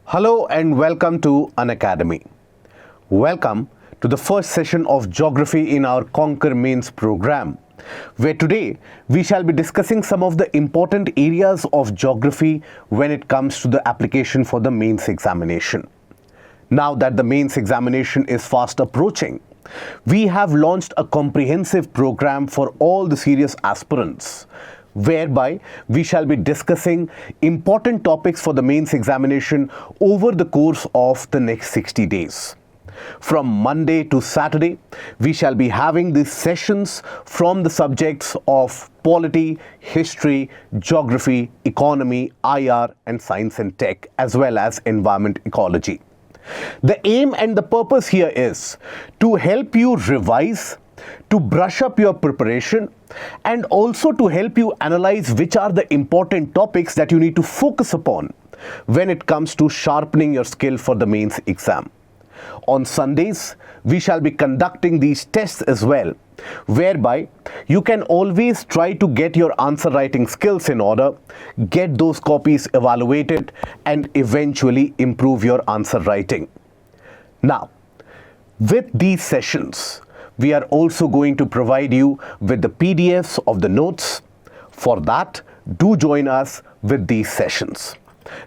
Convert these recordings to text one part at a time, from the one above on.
Hello and welcome to Unacademy. Welcome to the first session of Geography in our Conquer Mains program, where today we shall be discussing some of the important areas of geography when it comes to the application for the mains examination. Now that the mains examination is fast approaching, we have launched a comprehensive program for all the serious aspirants, whereby we shall be discussing important topics for the mains examination over the course of the next 60 days. From Monday to Saturday, we shall be having these sessions from the subjects of polity, history, geography, economy, IR, and science and tech, as well as environment ecology. The aim and the purpose here is to help you revise, to brush up your preparation, and also to help you analyze which are the important topics that you need to focus upon when it comes to sharpening your skill for the mains exam. On Sundays, we shall be conducting these tests as well, whereby you can always try to get your answer writing skills in order, get those copies evaluated, and eventually improve your answer writing. Now, with these sessions, we are also going to provide you with the PDFs of the notes. For that, do join us with these sessions.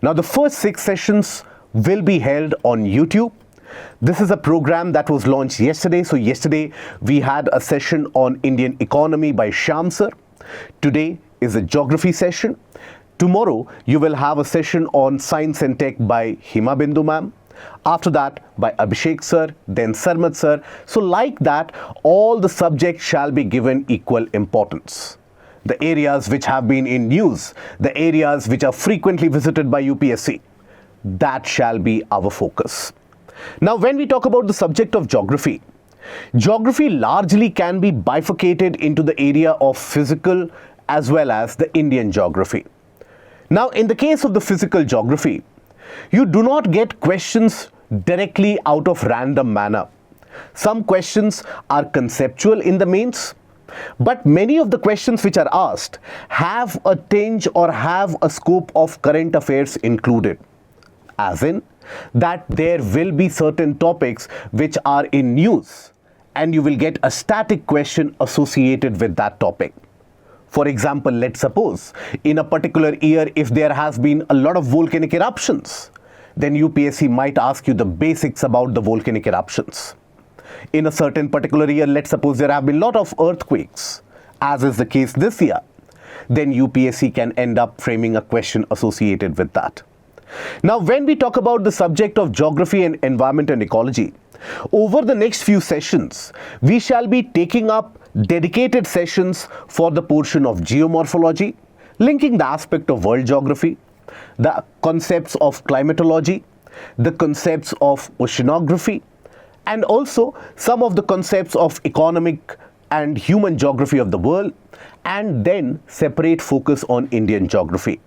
Now, the first 6 sessions will be held on YouTube. This is a program that was launched yesterday. So yesterday we had a session on Indian economy by Shyam sir. Today is a geography session. Tomorrow you will have a session on science and tech by Hima Bindu ma'am. After that by Abhishek sir, then Sarmat sir. So like that, all the subjects shall be given equal importance. The areas which have been in news, the areas which are frequently visited by UPSC, that shall be our focus. Now, when we talk about the subject of geography, geography largely can be bifurcated into the area of physical as well as the Indian geography. Now, in the case of the physical geography, you do not get questions directly out of random manner. Some questions are conceptual in the mains, but many of the questions which are asked have a tinge or have a scope of current affairs included, as in that there will be certain topics which are in news and you will get a static question associated with that topic. For example, let's suppose in a particular year, if there has been a lot of volcanic eruptions, then UPSC might ask you the basics about the volcanic eruptions. In a certain particular year, let's suppose there have been a lot of earthquakes, as is the case this year, then UPSC can end up framing a question associated with that. Now, when we talk about the subject of geography and environment and ecology, over the next few sessions, we shall be taking up dedicated sessions for the portion of geomorphology, linking the aspect of world geography, the concepts of climatology, the concepts of oceanography, and also some of the concepts of economic and human geography of the world, and then separate focus on Indian geography.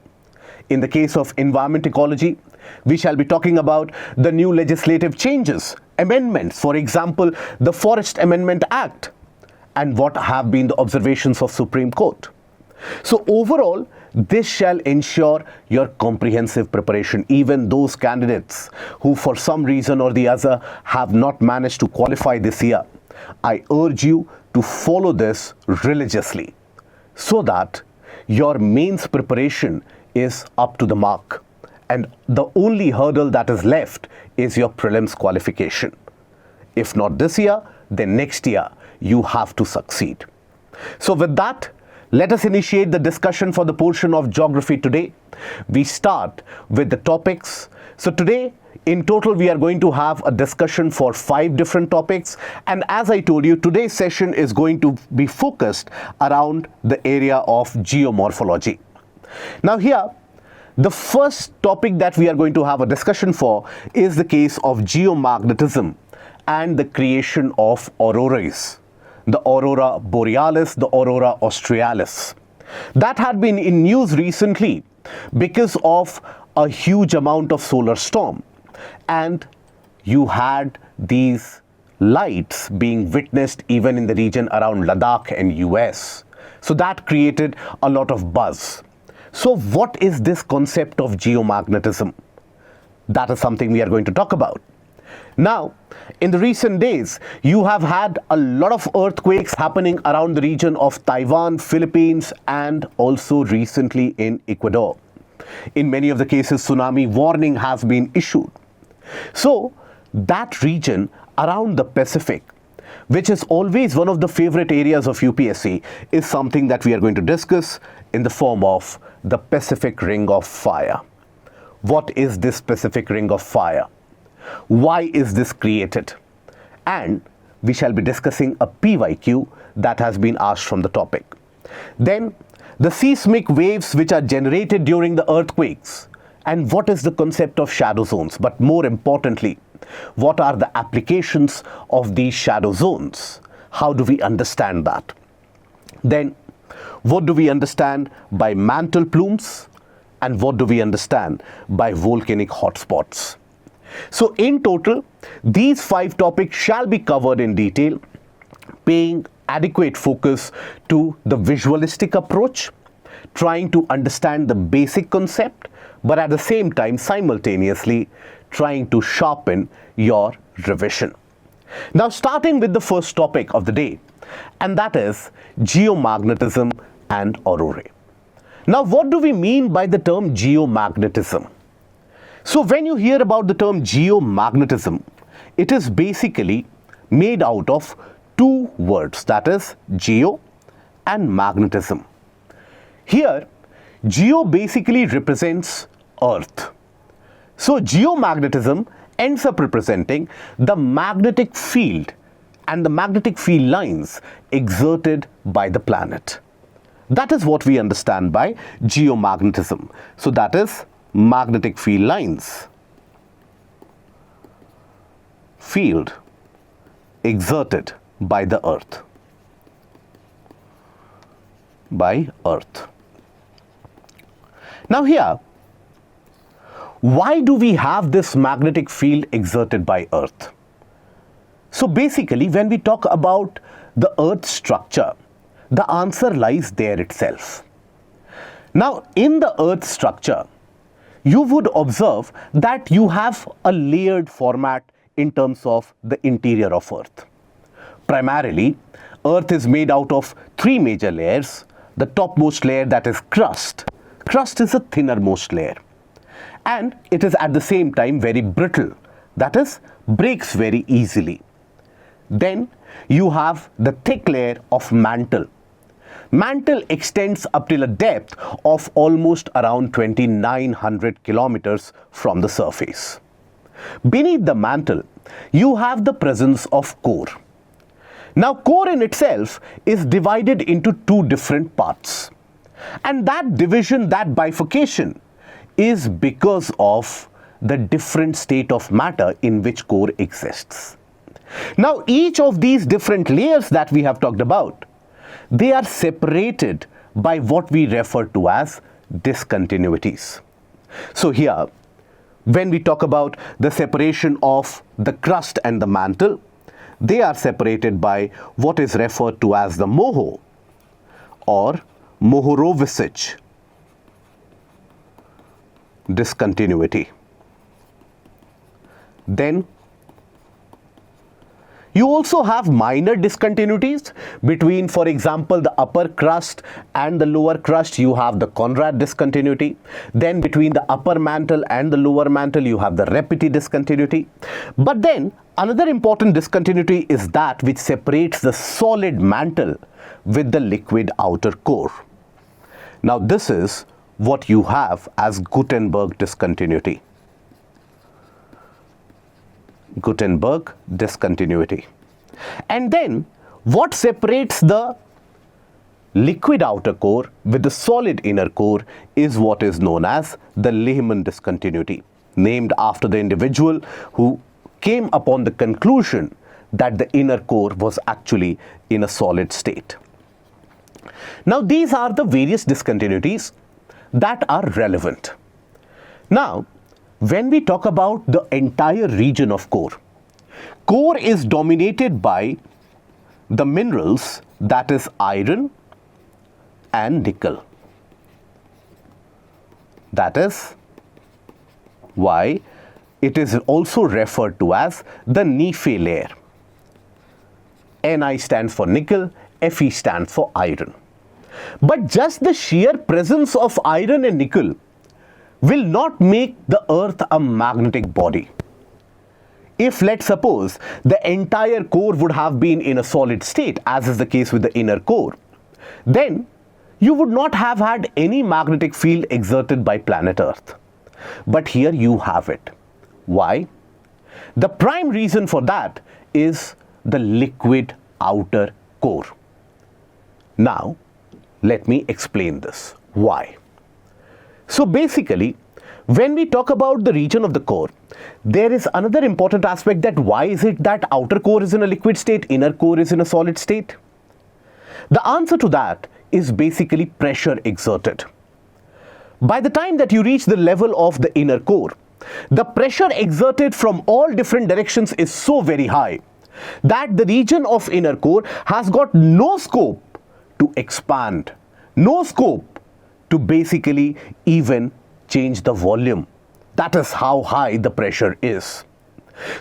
In the case of environment ecology, we shall be talking about the new legislative changes, amendments, for example, the Forest Amendment Act, and what have been the observations of Supreme Court. So overall, this shall ensure your comprehensive preparation. Even those candidates who for some reason or the other have not managed to qualify this year, I urge you to follow this religiously so that your mains preparation is up to the mark, and the only hurdle that is left is your prelims qualification. If not this year, then next year you have to succeed. So with that, let us initiate the discussion for the portion of geography today. We start with the topics. So today, in total, we are going to have a discussion for 5 different topics, and as I told you, today's session is going to be focused around the area of geomorphology. Now here, the first topic that we are going to have a discussion for is the case of geomagnetism and the creation of auroras, the aurora borealis, the aurora australis. That had been in news recently because of a huge amount of solar storm, and you had these lights being witnessed even in the region around Ladakh and US. So that created a lot of buzz. So what is this concept of geomagnetism? That is something we are going to talk about. Now, in the recent days, you have had a lot of earthquakes happening around the region of Taiwan, Philippines, and also recently in Ecuador. In many of the cases, tsunami warning has been issued. So, that region around the Pacific, which is always one of the favorite areas of UPSC, is something that we are going to discuss in the form of the Pacific Ring of Fire. What is this Pacific Ring of Fire? Why is this created? And we shall be discussing a PYQ that has been asked from the topic. Then, the seismic waves which are generated during the earthquakes, and what is the concept of shadow zones, but more importantly, what are the applications of these shadow zones? How do we understand that? Then, what do we understand by mantle plumes, and what do we understand by volcanic hotspots? So in total, these 5 topics shall be covered in detail, paying adequate focus to the visualistic approach, trying to understand the basic concept, but at the same time simultaneously trying to sharpen your revision. Now, starting with the first topic of the day, and that is geomagnetism and aurorae. Now, what do we mean by the term geomagnetism? So when you hear about the term geomagnetism, it is basically made out of 2 words, that is geo and magnetism. Here, geo basically represents Earth. So geomagnetism ends up representing the magnetic field and the magnetic field lines exerted by the planet. That is what we understand by geomagnetism. So that is magnetic field lines, field exerted by the Earth, Now here, why do we have this magnetic field exerted by Earth? So basically, when we talk about the Earth structure, the answer lies there itself. Now, in the Earth structure, you would observe that you have a layered format in terms of the interior of Earth. Primarily, Earth is made out of 3 major layers. The topmost layer, that is crust. Crust is a thinnermost layer. And it is at the same time very brittle. That is, breaks very easily. Then you have the thick layer of mantle. Mantle extends up till a depth of almost around 2900 kilometers from the surface. Beneath the mantle, you have the presence of core. Now, core in itself is divided into 2 different parts. And that division, that bifurcation, is because of the different state of matter in which core exists. Now, each of these different layers that we have talked about, they are separated by what we refer to as discontinuities. So here, when we talk about the separation of the crust and the mantle, they are separated by what is referred to as the moho or Mohorovičić discontinuity. Then you also have minor discontinuities between, for example, the upper crust and the lower crust. You have the Conrad discontinuity. Then between the upper mantle and the lower mantle, you have the Repetti discontinuity. But then another important discontinuity is that which separates the solid mantle with the liquid outer core. Now this is what you have as Gutenberg discontinuity. Gutenberg discontinuity. And then what separates the liquid outer core with the solid inner core is what is known as the Lehman discontinuity, named after the individual who came upon the conclusion that the inner core was actually in a solid state. Now these are the various discontinuities that are relevant. Now, when we talk about the entire region of core, core is dominated by the minerals, that is iron and nickel. That is why it is also referred to as the Fe layer. Ni stands for nickel, Fe stands for iron. But just the sheer presence of iron and nickel will not make the earth a magnetic body. If, let's suppose, the entire core would have been in a solid state, as is the case with the inner core, then you would not have had any magnetic field exerted by planet Earth. But here you have it. Why? The prime reason for that is the liquid outer core. Now, let me explain this. Why? So basically, when we talk about the region of the core, there is another important aspect, that why is it that outer core is in a liquid state, inner core is in a solid state? The answer to that is basically pressure exerted. By the time that you reach the level of the inner core, the pressure exerted from all different directions is so very high that the region of inner core has got no scope to expand, no scope to basically even change the volume. That is how high the pressure is.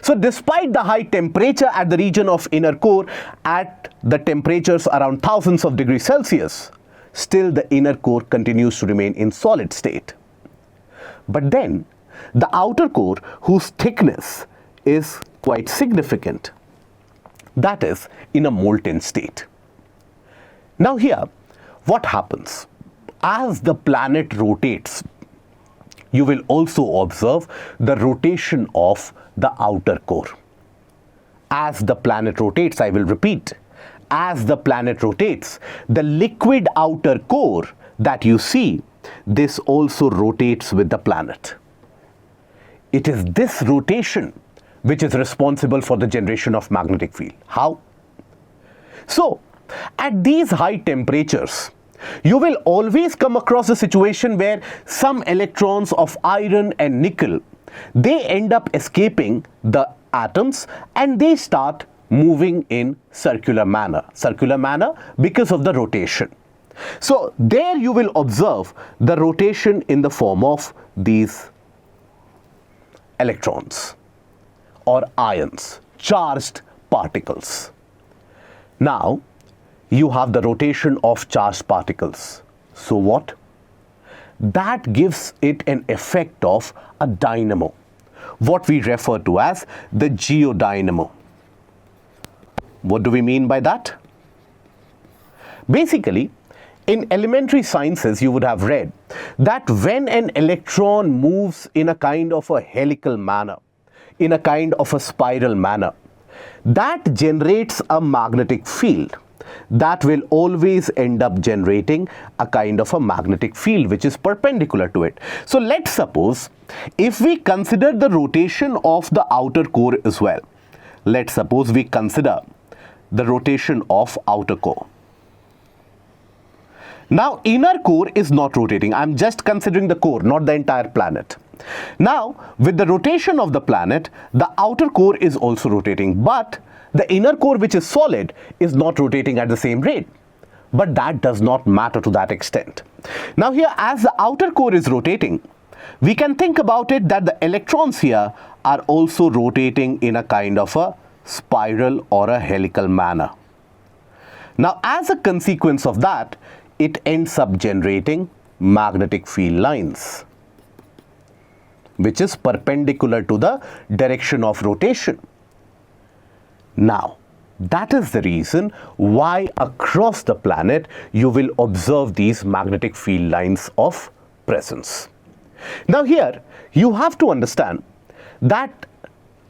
So despite the high temperature at the region of inner core, at the temperatures around thousands of degrees Celsius, still the inner core continues to remain in solid state. But then the outer core, whose thickness is quite significant, that is in a molten state. Now here, what happens? As the planet rotates, you will also observe the rotation of the outer core. As the planet rotates, I will repeat, as the planet rotates, the liquid outer core that you see, this also rotates with the planet. It is this rotation which is responsible for the generation of magnetic field. How? So, at these high temperatures, you will always come across a situation where some electrons of iron and nickel, they end up escaping the atoms and they start moving in circular manner because of the rotation. So there you will observe the rotation in the form of these electrons or ions, charged particles. Now you have the rotation of charged particles. So what? That gives it an effect of a dynamo, what we refer to as the geodynamo. What do we mean by that? Basically, in elementary sciences, you would have read that when an electron moves in a kind of a helical manner, in a kind of a spiral manner, that generates a magnetic field that will always end up generating a kind of a magnetic field which is perpendicular to it. So let's suppose if we consider the rotation of the outer core as well. Let's suppose we consider the rotation of outer core. Now inner core is not rotating. I'm just considering the core, not the entire planet. Now with the rotation of the planet, the outer core is also rotating, but the inner core, which is solid, is not rotating at the same rate. But that does not matter to that extent. Now here, as the outer core is rotating, we can think about it that the electrons here are also rotating in a kind of a spiral or a helical manner. Now as a consequence of that, it ends up generating magnetic field lines, which is perpendicular to the direction of rotation. Now, that is the reason why across the planet you will observe these magnetic field lines of presence. Now here, you have to understand that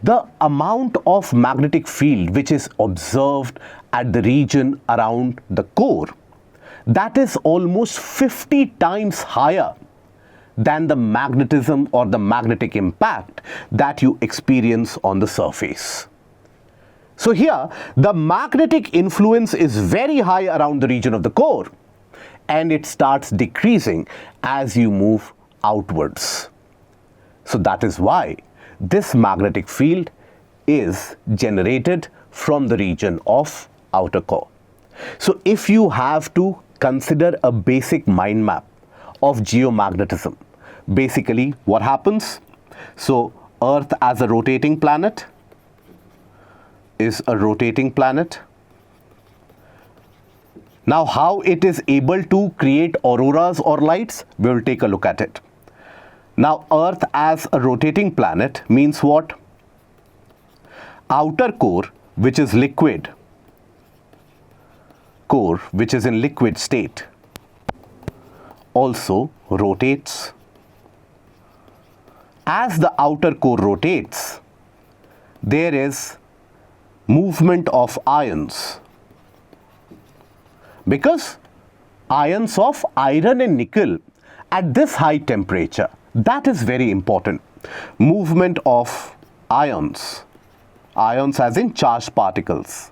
the amount of magnetic field which is observed at the region around the core, that is almost 50 times higher than the magnetism or the magnetic impact that you experience on the surface. So here, the magnetic influence is very high around the region of the core, and it starts decreasing as you move outwards. So that is why this magnetic field is generated from the region of outer core. So if you have to consider a basic mind map of geomagnetism, basically what happens? So Earth as a rotating planet is a rotating planet. Now, how it is able to create auroras or lights, we will take a look at it. Now, Earth as a rotating planet means what? Outer core, which is liquid, core which is in liquid state, also rotates. As the outer core rotates, there is movement of ions, because ions of iron and nickel at this high temperature, that is very important. Movement of ions, ions as in charged particles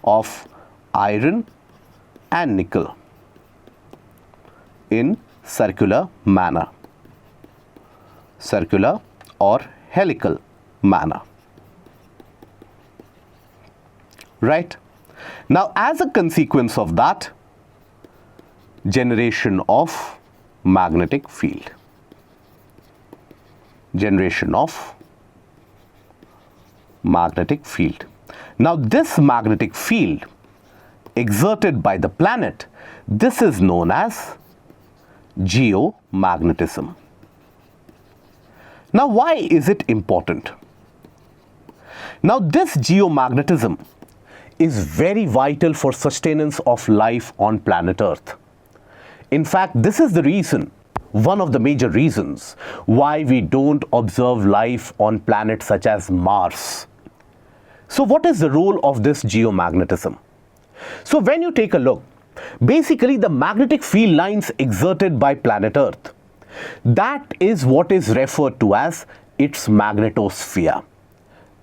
of iron and nickel in circular manner, circular or helical manner. Right? Now, as a consequence of that, generation of magnetic field. Generation of magnetic field. Now, this magnetic field exerted by the planet, this is known as geomagnetism. Now, why is it important? Now, this geomagnetism is very vital for sustenance of life on planet Earth. In fact, this is the reason, one of the major reasons, why we don't observe life on planets such as Mars. So what is the role of this geomagnetism? So when you take a look, basically the magnetic field lines exerted by planet Earth, that is what is referred to as its magnetosphere.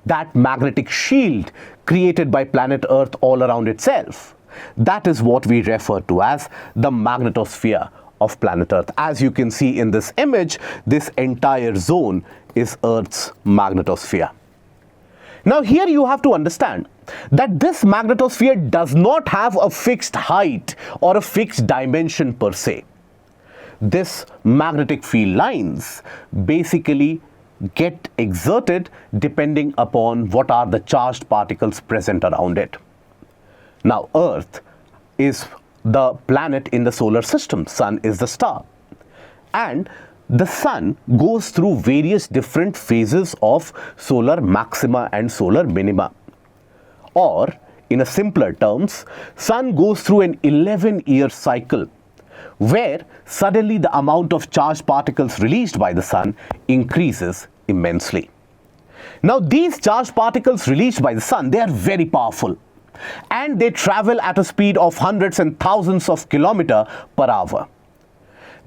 That magnetic shield created by planet Earth all around itself, that is what we refer to as the magnetosphere of planet Earth. As you can see in this image, this entire zone is Earth's magnetosphere. Now here you have to understand that this magnetosphere does not have a fixed height or a fixed dimension per se. This magnetic field lines basically get exerted depending upon what are the charged particles present around it. Now, Earth is the planet in the solar system. Sun is the star. And the sun goes through various different phases of solar maxima and solar minima. Or, in a simpler terms, sun goes through an 11-year cycle where suddenly the amount of charged particles released by the sun increases immensely. Now, these charged particles released by the sun, they are very powerful and they travel at a speed of hundreds and thousands of kilometers per hour.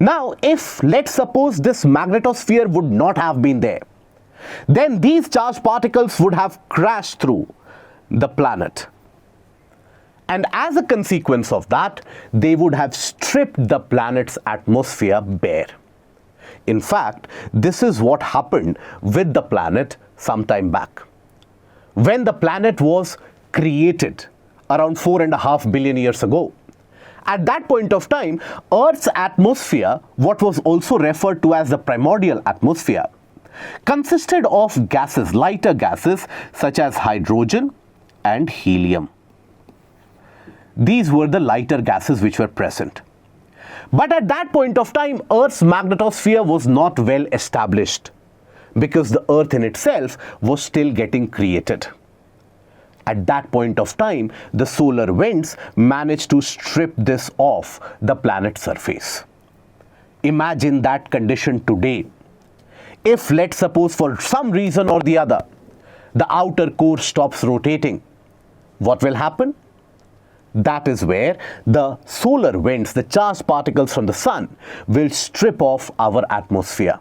Now, if let's suppose this magnetosphere would not have been there, then these charged particles would have crashed through the planet. And as a consequence of that, they would have stripped the planet's atmosphere bare. In fact, this is what happened with the planet some time back. When the planet was created around 4.5 billion years ago, at that point of time, Earth's atmosphere, what was also referred to as the primordial atmosphere, consisted of gases, lighter gases such as hydrogen and helium. These were the lighter gases which were present. But at that point of time, Earth's magnetosphere was not well established because the Earth in itself was still getting created. At that point of time, the solar winds managed to strip this off the planet's surface. Imagine that condition today. If, let's suppose, for some reason or the other, the outer core stops rotating, what will happen? That is where the solar winds, the charged particles from the sun, will strip off our atmosphere.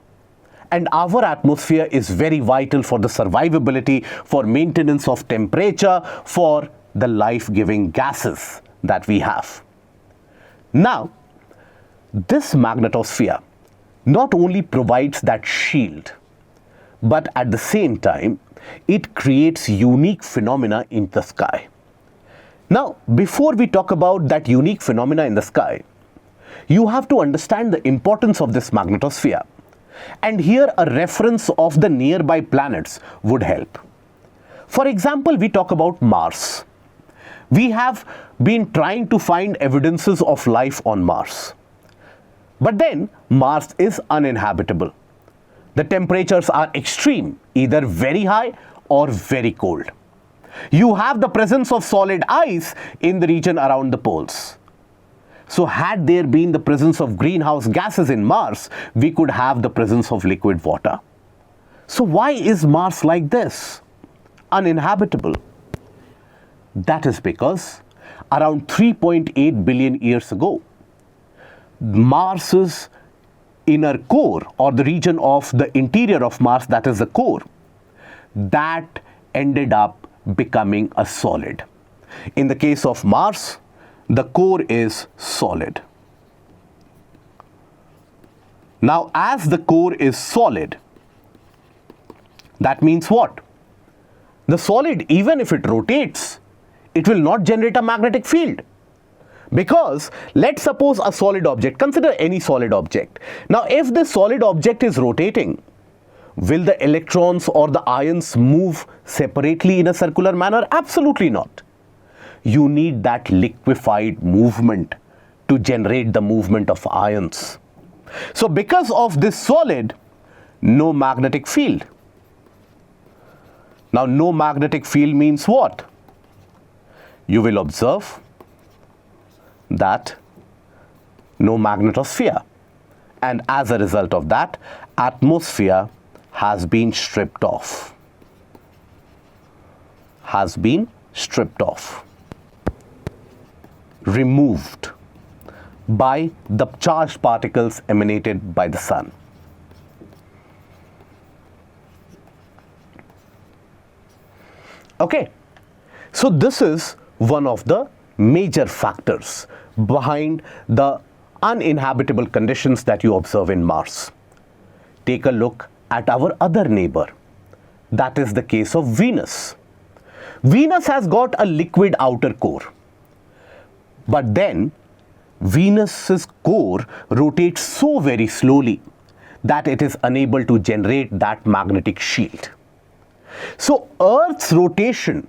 And our atmosphere is very vital for the survivability, for maintenance of temperature, for the life-giving gases that we have. Now, this magnetosphere not only provides that shield, but at the same time, it creates unique phenomena in the sky. Now, before we talk about that unique phenomena in the sky, you have to understand the importance of this magnetosphere. And here a reference of the nearby planets would help. For example, we talk about Mars. We have been trying to find evidences of life on Mars. But then Mars is uninhabitable. The temperatures are extreme, either very high or very cold. You have the presence of solid ice in the region around the poles. So had there been the presence of greenhouse gases in Mars, we could have the presence of liquid water. So why is Mars like this? Uninhabitable. That is because around 3.8 billion years ago, Mars's inner core, or the region of the interior of Mars, that is the core, that ended up becoming a solid. In the case of Mars, the core is solid. Now, as the core is solid, that means what? The solid, even if it rotates, it will not generate a magnetic field. Because let's suppose a solid object, consider any solid object. Now, if this solid object is rotating, will the electrons or the ions move separately in a circular manner? Absolutely not. You need that liquefied movement to generate the movement of ions. So because of this solid, no magnetic field. Now, no magnetic field means what? You will observe that no magnetosphere, and as a result of that, atmosphere has been stripped off. Has been stripped off. Removed by the charged particles emanated by the sun. Okay, so this is one of the major factors behind the uninhabitable conditions that you observe in Mars. Take a look at our other neighbor. That is the case of Venus. Venus has got a liquid outer core. But then Venus's core rotates so very slowly that it is unable to generate that magnetic shield. So Earth's rotation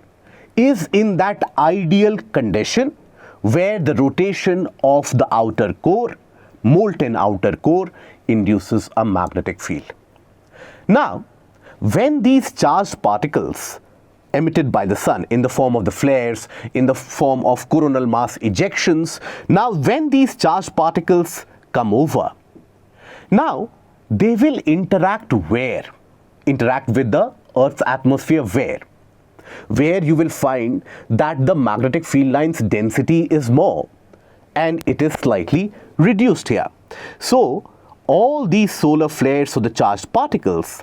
is in that ideal condition where the rotation of the outer core, molten outer core, induces a magnetic field. Now, when these charged particles emitted by the sun in the form of the flares, in the form of coronal mass ejections, now when these charged particles come over, now they will interact where? Interact with the Earth's atmosphere where? Where you will find that the magnetic field line's density is more and it is slightly reduced here. So all these solar flares, so the charged particles,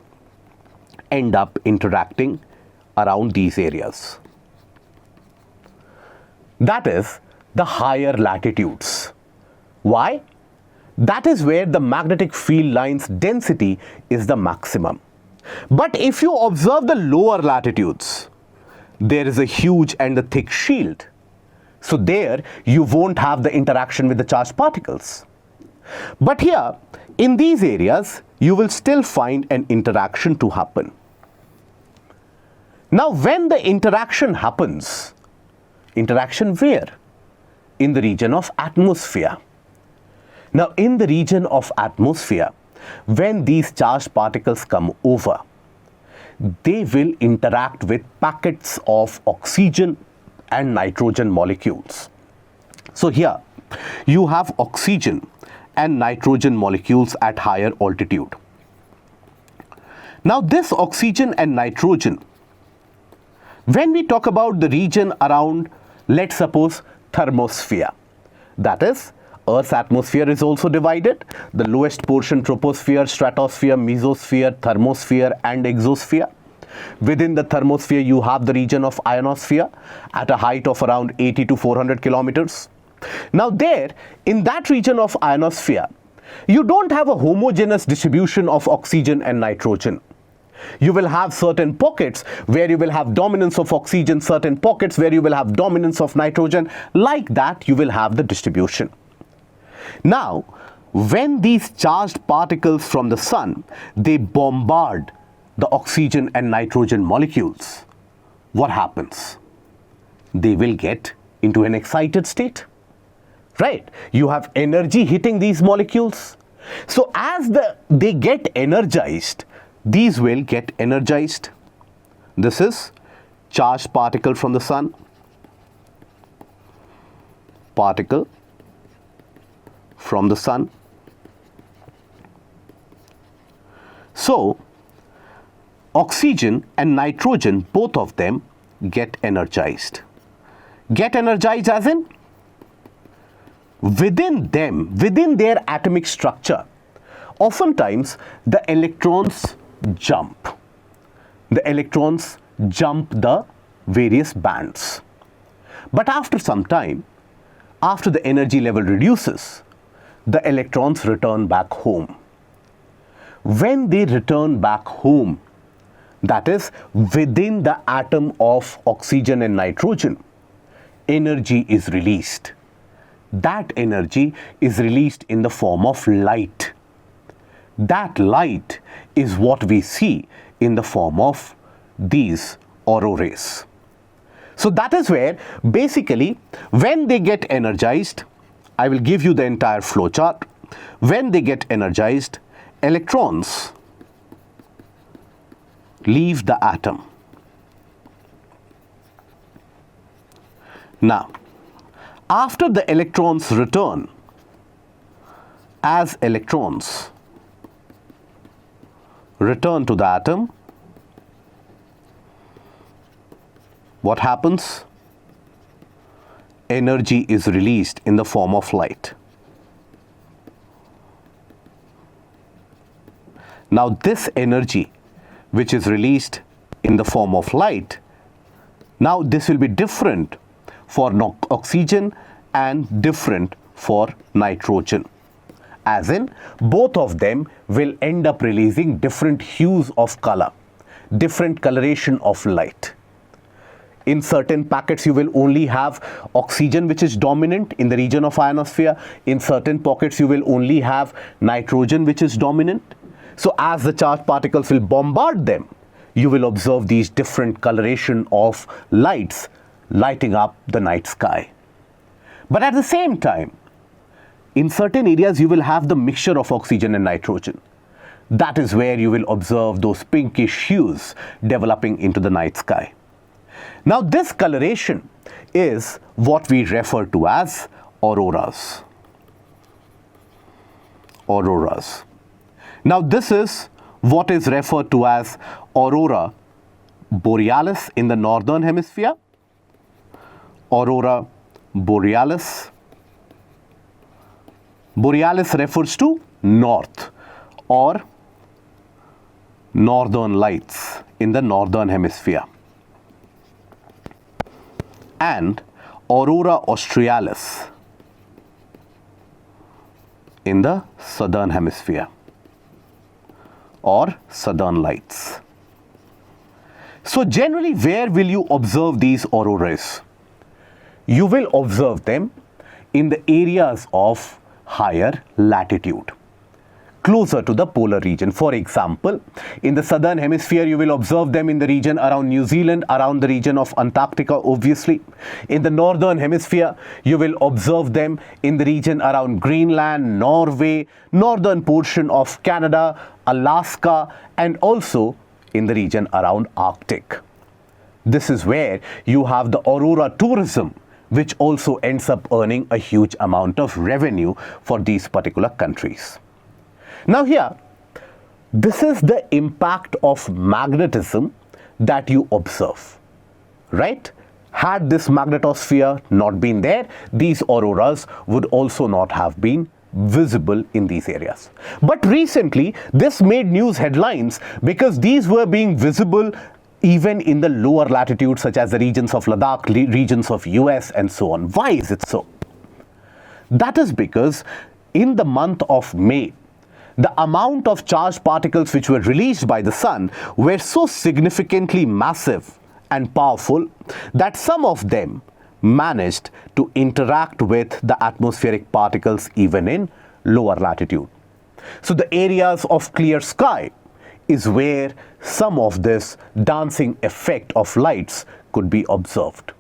end up interacting around these areas. That is the higher latitudes. Why? That is where the magnetic field line's density is the maximum. But if you observe the lower latitudes, there is a huge and a thick shield. So there you won't have the interaction with the charged particles. But here, in these areas, you will still find an interaction to happen. Now, when the interaction happens, interaction where? In the region of atmosphere. Now, in the region of atmosphere, when these charged particles come over, they will interact with packets of oxygen and nitrogen molecules. So here, you have oxygen and nitrogen molecules at higher altitude. Now, this oxygen and nitrogen, when we talk about the region around, let's suppose, thermosphere, that is, Earth's atmosphere is also divided. The lowest portion, troposphere, stratosphere, mesosphere, thermosphere and exosphere. Within the thermosphere, you have the region of ionosphere at a height of around 80 to 400 kilometers. Now there, in that region of ionosphere, you don't have a homogeneous distribution of oxygen and nitrogen. You will have certain pockets where you will have dominance of oxygen, certain pockets where you will have dominance of nitrogen. Like that, you will have the distribution. Now, when these charged particles from the sun, they bombard the oxygen and nitrogen molecules, what happens? They will get into an excited state, right? You have energy hitting these molecules. So as they get energized, these will get energized. This is charged particle from the sun, particle from the sun. So oxygen and nitrogen, both of them get energized. Get energized as in, within them, within their atomic structure, oftentimes the electrons jump. The electrons jump the various bands. But after some time, after the energy level reduces, the electrons return back home. When they return back home, that is within the atom of oxygen and nitrogen, energy is released. That energy is released in the form of light. That light is what we see in the form of these auroras. So that is where basically when they get energized, I will give you the entire flow chart. When they get energized, electrons leave the atom. Now, after the electrons return, as electrons return to the atom, what happens? Energy is released in the form of light. Now this energy which is released in the form of light, now this will be different for oxygen and different for nitrogen. As in, both of them will end up releasing different hues of color, different coloration of light. In certain packets, you will only have oxygen which is dominant in the region of ionosphere. In certain pockets, you will only have nitrogen which is dominant. So as the charged particles will bombard them, you will observe these different coloration of lights lighting up the night sky. But at the same time, in certain areas, you will have the mixture of oxygen and nitrogen. That is where you will observe those pinkish hues developing into the night sky. Now this coloration is what we refer to as auroras. Auroras. Now this is what is referred to as aurora borealis in the northern hemisphere, aurora borealis. Borealis refers to north or northern lights in the northern hemisphere, and aurora australis in the southern hemisphere or southern lights. So generally, where will you observe these auroras? You will observe them in the areas of higher latitude, closer to the polar region. For example, in the southern hemisphere, you will observe them in the region around New Zealand, around the region of Antarctica, obviously. In the northern hemisphere, you will observe them in the region around Greenland, Norway, northern portion of Canada, Alaska, and also in the region around Arctic. This is where you have the aurora tourism, which also ends up earning a huge amount of revenue for these particular countries. Now here, this is the impact of magnetism that you observe, right? Had this magnetosphere not been there, these auroras would also not have been visible in these areas. But recently, this made news headlines because these were being visible even in the lower latitudes, such as the regions of Ladakh, regions of US, and so on. Why is it so? That is because in the month of May, the amount of charged particles which were released by the sun were so significantly massive and powerful that some of them managed to interact with the atmospheric particles even in lower latitude. So the areas of clear sky is where some of this dancing effect of lights could be observed.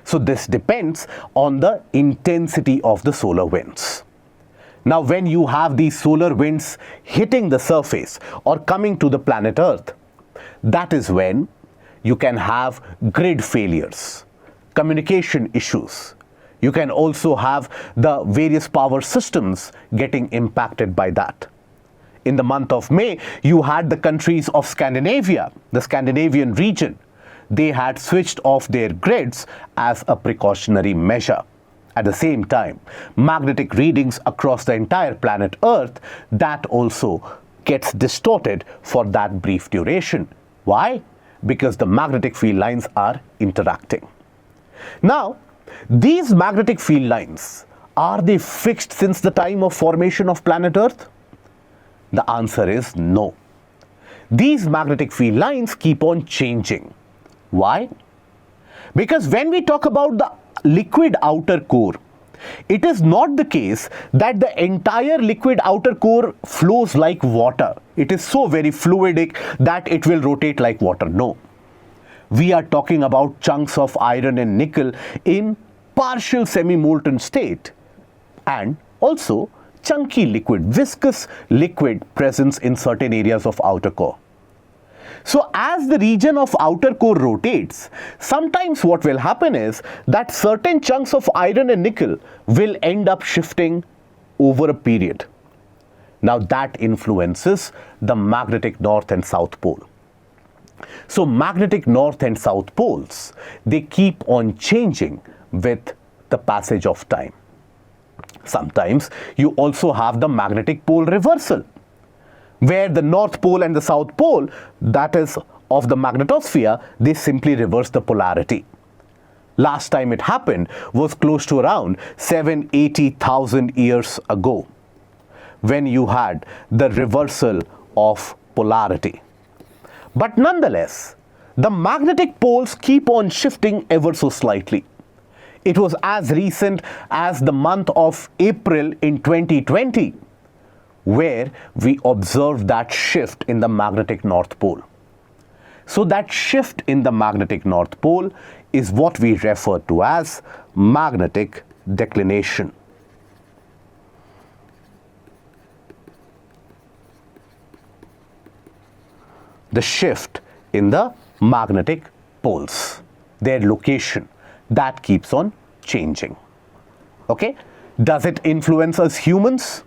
So this depends on the intensity of the solar winds. Now when you have these solar winds hitting the surface or coming to the planet Earth, that is when you can have grid failures, communication issues. You can also have the various power systems getting impacted by that. In the month of May, you had the countries of Scandinavia, the Scandinavian region. They had switched off their grids as a precautionary measure. At the same time, magnetic readings across the entire planet Earth, that also gets distorted for that brief duration. Why? Because the magnetic field lines are interacting. Now, these magnetic field lines, are they fixed since the time of formation of planet Earth? The answer is no. These magnetic field lines keep on changing. Why? Because when we talk about the liquid outer core, it is not the case that the entire liquid outer core flows like water. It is so very fluidic that it will rotate like water. No. We are talking about chunks of iron and nickel in partial semi-molten state, and also chunky liquid, viscous liquid presence in certain areas of outer core. So as the region of outer core rotates, sometimes what will happen is that certain chunks of iron and nickel will end up shifting over a period. Now that influences the magnetic north and south pole. So magnetic north and south poles, they keep on changing with the passage of time. Sometimes you also have the magnetic pole reversal, where the north pole and the south pole, that is of the magnetosphere, they simply reverse the polarity. Last time it happened was close to around 780,000 years ago, when you had the reversal of polarity. But nonetheless, the magnetic poles keep on shifting ever so slightly. It was as recent as the month of April in 2020, where we observed that shift in the magnetic north pole. So that shift in the magnetic north pole is what we refer to as magnetic declination. The shift in the magnetic poles, their location, that keeps on changing. Okay? Does it influence us humans?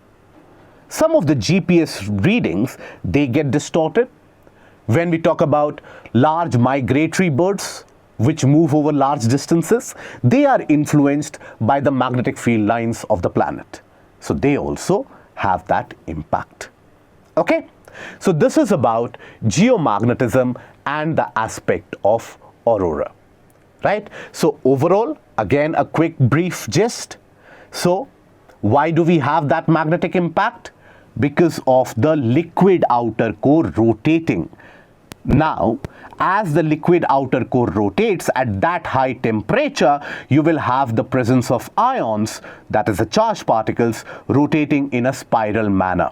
Some of the GPS readings, they get distorted. When we talk about large migratory birds which move over large distances, they are influenced by the magnetic field lines of the planet. So they also have that impact. Okay? So this is about geomagnetism and the aspect of aurora. Right? So overall, again a quick brief gist. So why do we have that magnetic impact? Because of the liquid outer core rotating. Now, as the liquid outer core rotates at that high temperature, you will have the presence of ions, that is the charged particles, rotating in a spiral manner.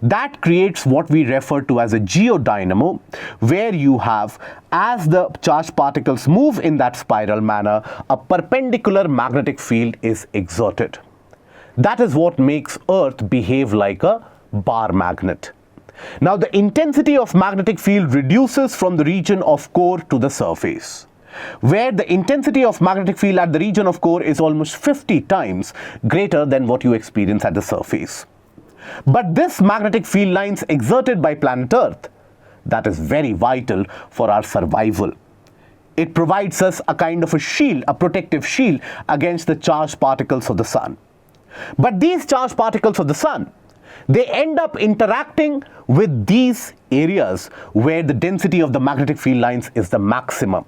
That creates what we refer to as a geodynamo, where you have, as the charged particles move in that spiral manner, a perpendicular magnetic field is exerted. That is what makes Earth behave like a bar magnet. Now the intensity of magnetic field reduces from the region of core to the surface, where the intensity of magnetic field at the region of core is almost 50 times greater than what you experience at the surface. But this magnetic field lines exerted by planet Earth, that is very vital for our survival. It provides us a kind of a shield, a protective shield against the charged particles of the sun. But these charged particles of the sun, they end up interacting with these areas where the density of the magnetic field lines is the maximum.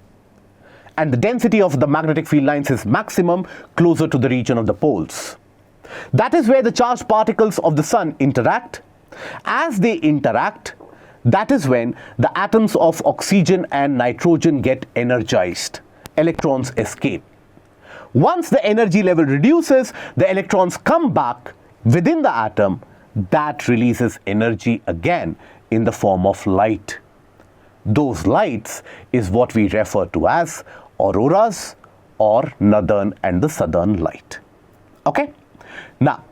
And the density of the magnetic field lines is maximum closer to the region of the poles. That is where the charged particles of the sun interact. As they interact, that is when the atoms of oxygen and nitrogen get energized. Electrons escape. Once the energy level reduces, the electrons come back within the atom that releases energy again in the form of light. Those lights is what we refer to as auroras or northern and the southern light. Okay? Now,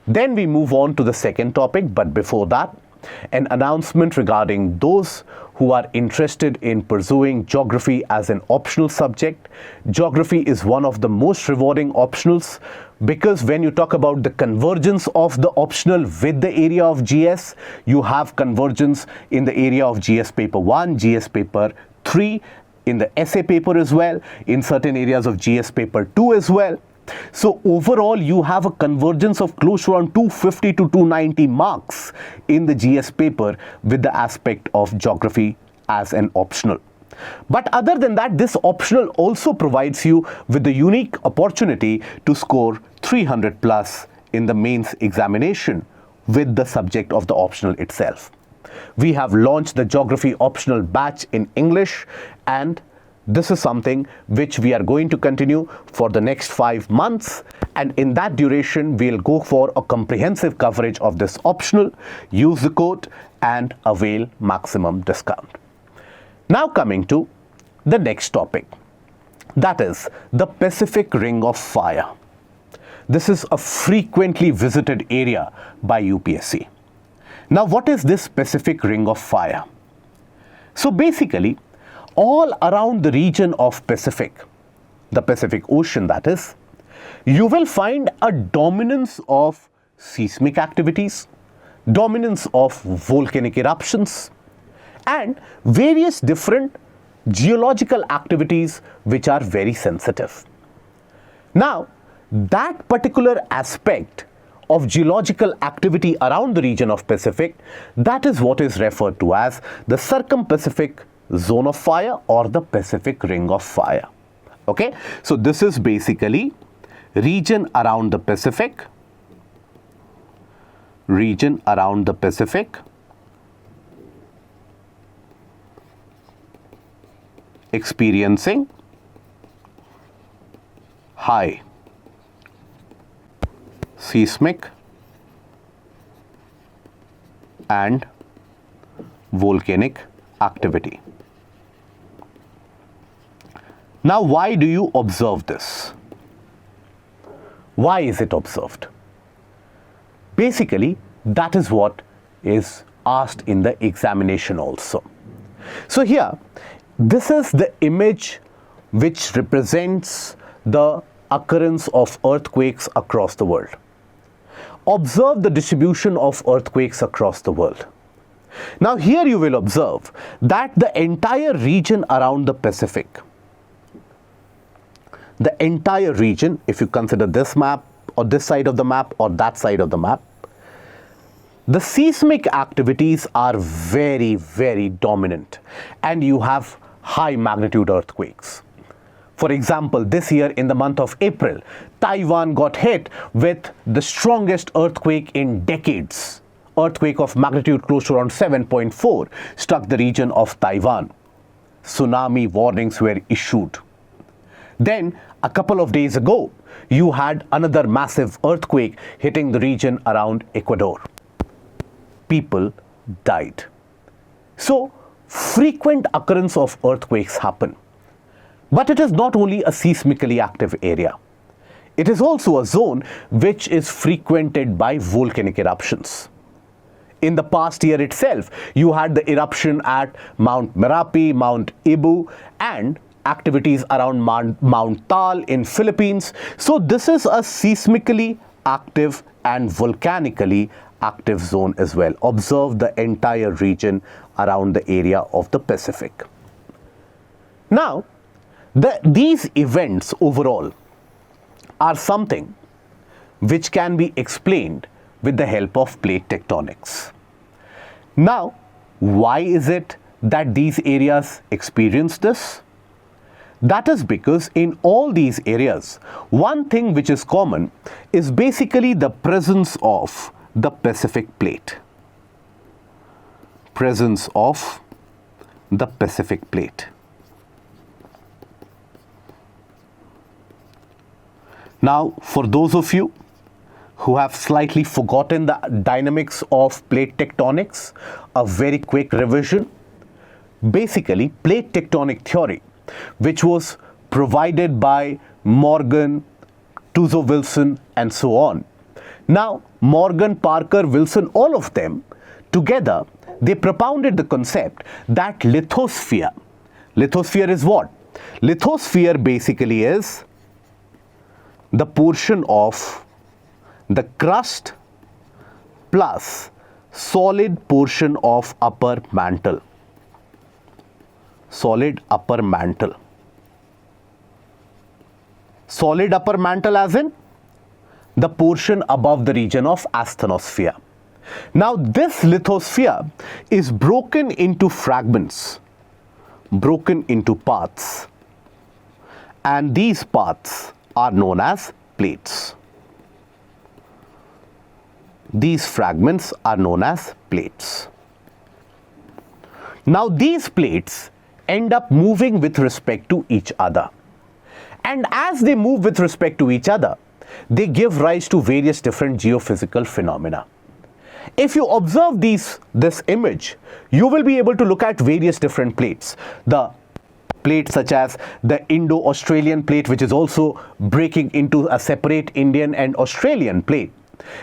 then we move on to the second topic, but before that, an announcement regarding those who are interested in pursuing geography as an optional subject. Geography is one of the most rewarding optionals because when you talk about the convergence of the optional with the area of GS, you have convergence in the area of GS paper 1, GS paper 3, in the essay paper as well, in certain areas of GS paper 2 as well. So overall, you have a convergence of close to around 250 to 290 marks in the GS paper with the aspect of geography as an optional. But other than that, this optional also provides you with the unique opportunity to score 300 plus in the mains examination with the subject of the optional itself. We have launched the geography optional batch in English, and this is something which we are going to continue for the next 5 months, and in that duration we'll go for a comprehensive coverage of this optional, use the code and avail maximum discount. Now coming to the next topic, that is the Pacific Ring of Fire. This is a frequently visited area by UPSC. Now what is this Pacific Ring of Fire? So basically, all around the region of Pacific, the Pacific Ocean that is, you will find a dominance of seismic activities, dominance of volcanic eruptions, and various different geological activities which are very sensitive. Now, that particular aspect of geological activity around the region of Pacific, that is what is referred to as the Circum-Pacific Zone of Fire or the Pacific Ring of Fire. Okay, so this is basically region around the Pacific, experiencing high seismic and volcanic activity. Now, why do you observe this? Why is it observed? Basically, that is what is asked in the examination also. So here, this is the image which represents the occurrence of earthquakes across the world. Observe the distribution of earthquakes across the world. Now here you will observe that the entire region around the Pacific, the entire region, if you consider this map or this side of the map or that side of the map, the seismic activities are very, very dominant, and you have high magnitude earthquakes. For example, this year in the month of April, Taiwan got hit with the strongest earthquake in decades. Earthquake of magnitude close to around 7.4 struck the region of Taiwan. Tsunami warnings were issued. Then, a couple of days ago, you had another massive earthquake hitting the region around Ecuador. People died. So, frequent occurrence of earthquakes happen. But it is not only a seismically active area. It is also a zone which is frequented by volcanic eruptions. In the past year itself, you had the eruption at Mount Merapi, Mount Ibu, and activities around Mount Tal in Philippines. So this is a seismically active and volcanically active zone as well. Observe the entire region around the area of the Pacific. Now, these events overall are something which can be explained with the help of plate tectonics. Now, why is it that these areas experience this? That is because in all these areas, one thing which is common is basically the presence of the Pacific plate. Presence of the Pacific plate. Now, for those of you who have slightly forgotten the dynamics of plate tectonics, a very quick revision. Basically, plate tectonic theory, which was provided by Morgan, Tuzo-Wilson, and so on. Now, Morgan, Parker, Wilson, all of them together, they propounded the concept that lithosphere is what? Lithosphere basically is the portion of the crust plus solid portion of upper mantle. Solid upper mantle. Solid upper mantle as in the portion above the region of asthenosphere. Now this lithosphere is broken into fragments, broken into parts, and these parts are known as plates. These fragments are known as plates. Now these plates end up moving with respect to each other. And as they move with respect to each other, they give rise to various different geophysical phenomena. If you observe this image, you will be able to look at various different plates. The plates such as the Indo-Australian plate, which is also breaking into a separate Indian and Australian plate.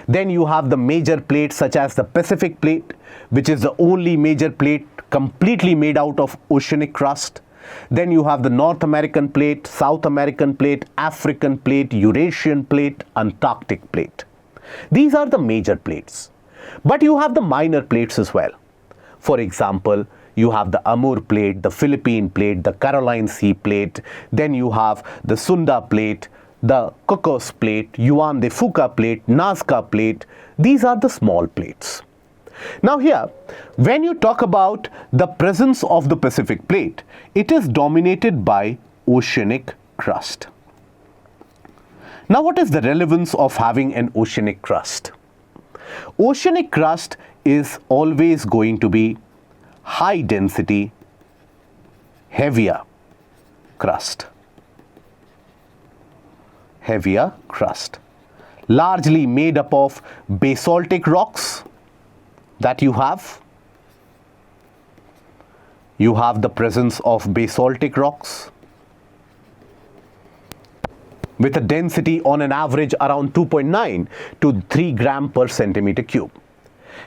Then you have the major plates such as the Pacific plate, which is the only major plate completely made out of oceanic crust. Then you have the North American plate, South American plate, African plate, Eurasian plate, Antarctic plate. These are the major plates. But you have the minor plates as well. For example, you have the Amur plate, the Philippine plate, the Caroline Sea plate. Then you have the Sunda plate, the Cocos plate, Juan de Fuca plate, Nazca plate. These are the small plates. Now here, when you talk about the presence of the Pacific plate, it is dominated by oceanic crust. Now what is the relevance of having an oceanic crust? Oceanic crust is always going to be high density, heavier crust. Heavier crust. Largely made up of basaltic rocks that you have. You have the presence of basaltic rocks with a density on an average around 2.9 to 3 gram per centimeter cube.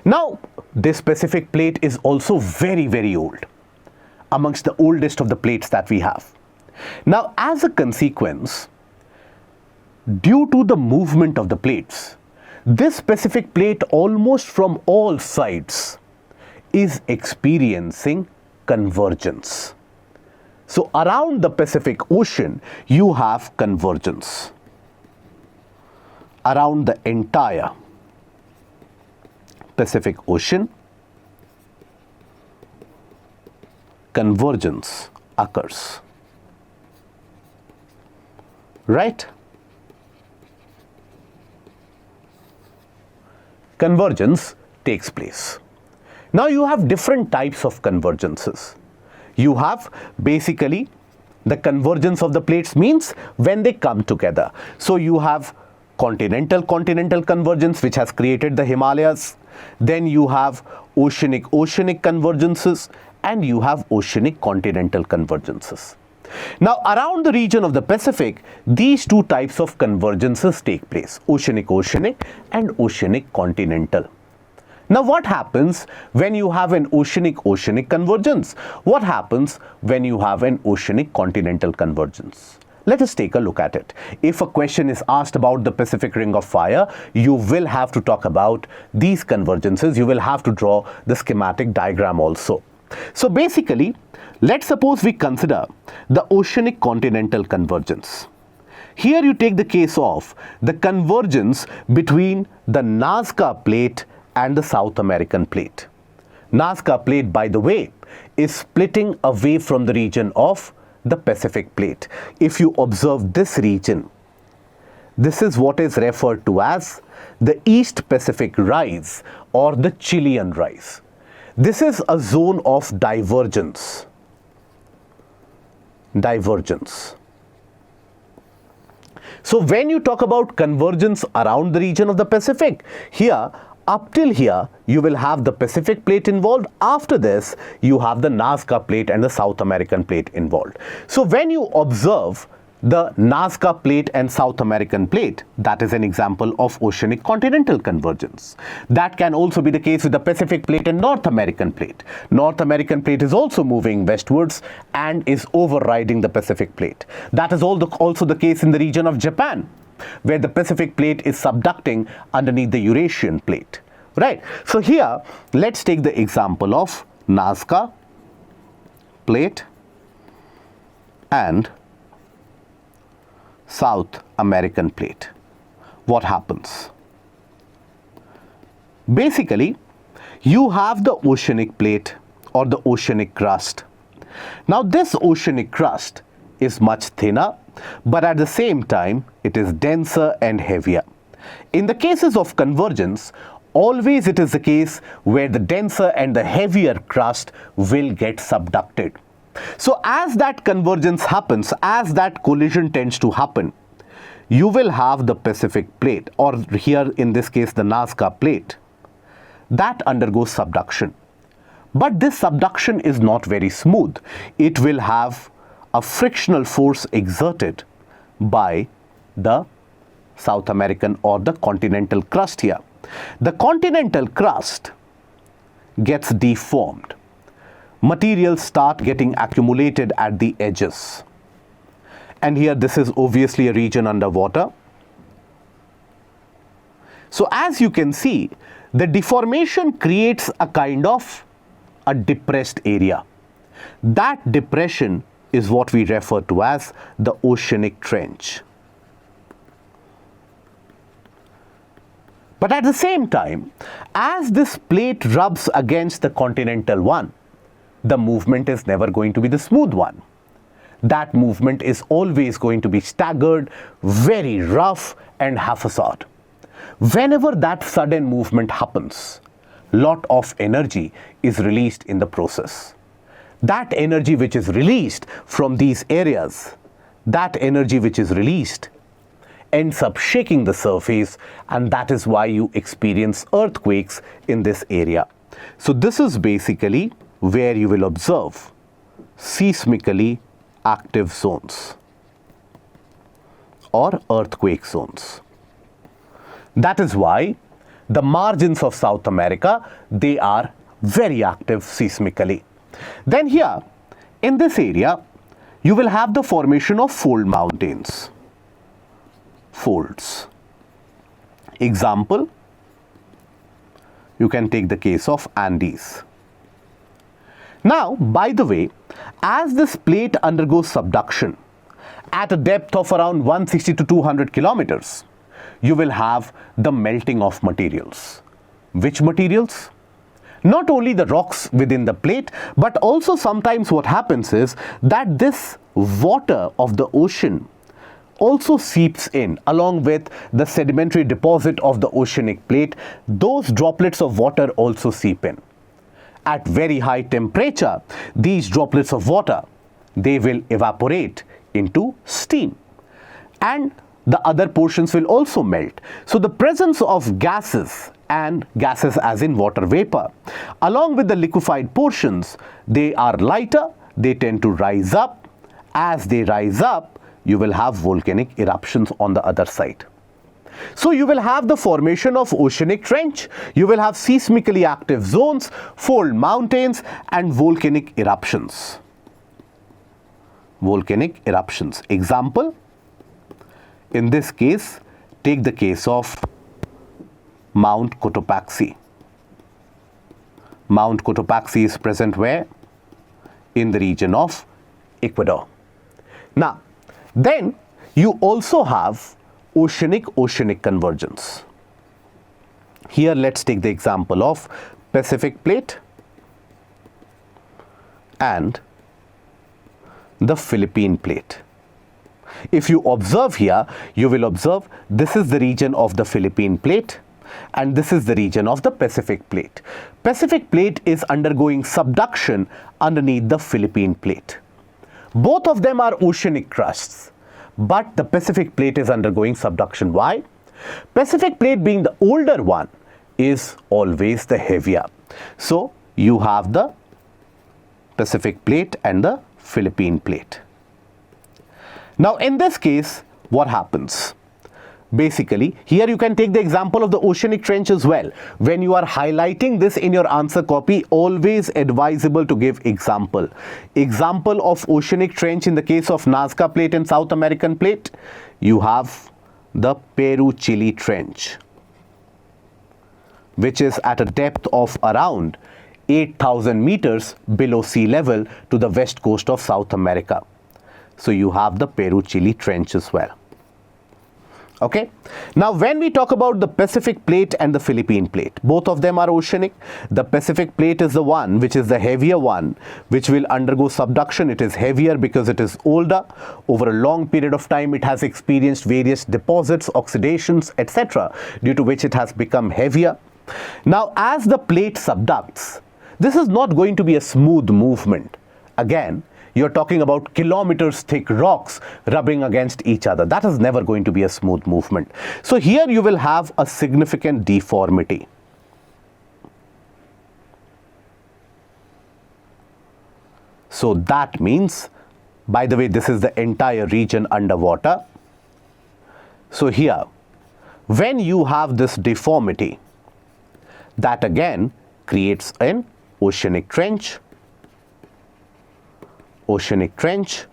Now, this Pacific plate is also very, very old, amongst the oldest of the plates that we have. Now, as a consequence, due to the movement of the plates, this Pacific plate almost from all sides is experiencing convergence. So around the Pacific Ocean, you have convergence. Around the entire Pacific Ocean, convergence occurs. Right? Convergence takes place. Now you have different types of convergences. You have basically the convergence of the plates means when they come together. So you have continental convergence, which has created the Himalayas. Then you have oceanic convergences, and you have oceanic continental convergences. Now around the region of the Pacific, these two types of convergences take place, oceanic and oceanic continental. Now what happens when you have an oceanic convergence? What happens when you have an oceanic continental convergence? Let us take a look at it. If a question is asked about the Pacific Ring of Fire, you will have to talk about these convergences. You will have to draw the schematic diagram also. So basically, let's suppose we consider the oceanic continental convergence. Here you take the case of the convergence between the Nazca plate and the South American plate. Nazca plate, by the way, is splitting away from the region of the Pacific plate. If you observe this region, this is what is referred to as the East Pacific Rise or the Chilean Rise. This is a zone of divergence. So when you talk about convergence around the region of the Pacific, here up till here you will have the Pacific plate involved. After this you have the Nazca plate and the South American plate involved. So when you observe the Nazca plate and South American plate, that is an example of oceanic continental convergence. That can also be the case with the Pacific plate and North American plate. North American plate is also moving westwards and is overriding the Pacific plate. That is also the case in the region of Japan, where the Pacific plate is subducting underneath the Eurasian plate. Right. So here let's take the example of Nazca plate and South American plate. What happens? Basically, you have the oceanic plate or the oceanic crust. Now this oceanic crust is much thinner, but at the same time it is denser and heavier. In the cases of convergence, always it is the case where the denser and the heavier crust will get subducted. So as that convergence happens, as that collision tends to happen, you will have the Pacific plate, or here in this case the Nazca plate, that undergoes subduction. But this subduction is not very smooth. It will have a frictional force exerted by the South American or the continental crust here. The continental crust gets deformed. Materials start getting accumulated at the edges. And here this is obviously a region underwater. So as you can see, the deformation creates a kind of a depressed area. That depression is what we refer to as the oceanic trench. But at the same time, as this plate rubs against the continental one, the movement is never going to be the smooth one. That movement is always going to be staggered, very rough and haphazard. Whenever that sudden movement happens, lot of energy is released in the process. That energy which is released from these areas, that energy which is released ends up shaking the surface, and that is why you experience earthquakes in this area. So this is basically where you will observe seismically active zones or earthquake zones. That is why the margins of South America, they are very active seismically. Then here in this area you will have the formation of fold mountains. Folds. Example, you can take the case of Andes. Now, by the way, as this plate undergoes subduction at a depth of around 160 to 200 kilometers, you will have the melting of materials. Which materials? Not only the rocks within the plate, but also sometimes what happens is that this water of the ocean also seeps in along with the sedimentary deposit of the oceanic plate. Those droplets of water also seep in. At very high temperature, these droplets of water, they will evaporate into steam, and the other portions will also melt. So the presence of gases, and gases as in water vapor, along with the liquefied portions, they are lighter, they tend to rise up. As they rise up, you will have volcanic eruptions on the other side. So you will have the formation of oceanic trench, you will have seismically active zones, fold mountains and volcanic eruptions. Volcanic eruptions. Example, in this case, take the case of Mount Cotopaxi. Mount Cotopaxi is present where? In the region of Ecuador. Now, then you also have oceanic convergence. Here let's take the example of Pacific plate and the Philippine plate. If you observe here, you will observe this is the region of the Philippine plate and this is the region of the Pacific plate. Pacific plate is undergoing subduction underneath the Philippine plate. Both of them are oceanic crusts, but the Pacific plate is undergoing subduction. Why? Pacific plate being the older one is always the heavier. So you have the Pacific plate and the Philippine plate. Now in this case, what happens? Basically, here you can take the example of the oceanic trench as well. When you are highlighting this in your answer copy, always advisable to give example. Example of oceanic trench in the case of Nazca plate and South American plate, you have the Peru-Chile trench, which is at a depth of around 8,000 meters below sea level to the west coast of South America. So you have the Peru-Chile trench as well. Okay, now when we talk about the Pacific plate and the Philippine plate, both of them are oceanic. The Pacific plate is the one which is the heavier one, which will undergo subduction. It is heavier because it is older. Over a long period of time, it has experienced various deposits, oxidations, etc., due to which it has become heavier. Now, as the plate subducts, this is not going to be a smooth movement. Again, you're talking about kilometers thick rocks rubbing against each other. That is never going to be a smooth movement. So here you will have a significant deformity. So that means, by the way, this is the entire region underwater. So here, when you have this deformity, that again creates an oceanic trench. Oceanic trench.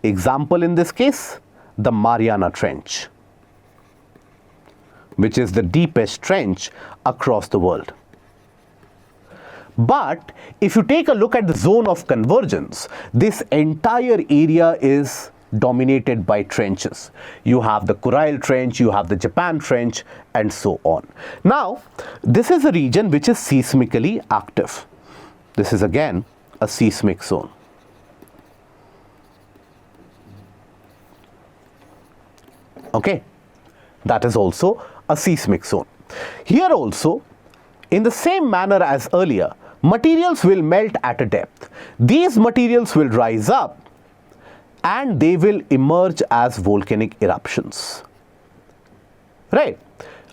Example in this case, the Mariana Trench, which is the deepest trench across the world. But if you take a look at the zone of convergence, this entire area is dominated by trenches. You have the Kurile Trench, you have the Japan Trench, and so on. Now, this is a region which is seismically active. This is again a seismic zone. Okay, that is also a seismic zone. Here also, in the same manner as earlier, materials will melt at a depth. These materials will rise up and they will emerge as volcanic eruptions. Right?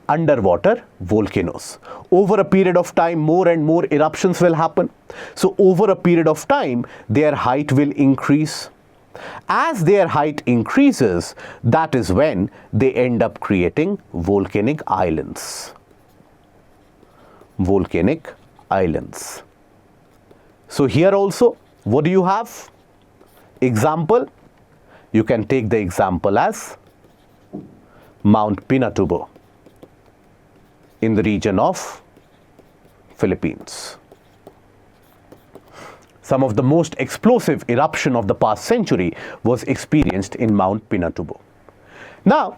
Underwater volcanoes. Over a period of time, more and more eruptions will happen. So over a period of time, their height will increase. As their height increases, that is when they end up creating volcanic islands. Volcanic islands. So here also, what do you have? Example, you can take the example as Mount Pinatubo in the region of Philippines. Some of the most explosive eruption of the past century was experienced in Mount Pinatubo. Now,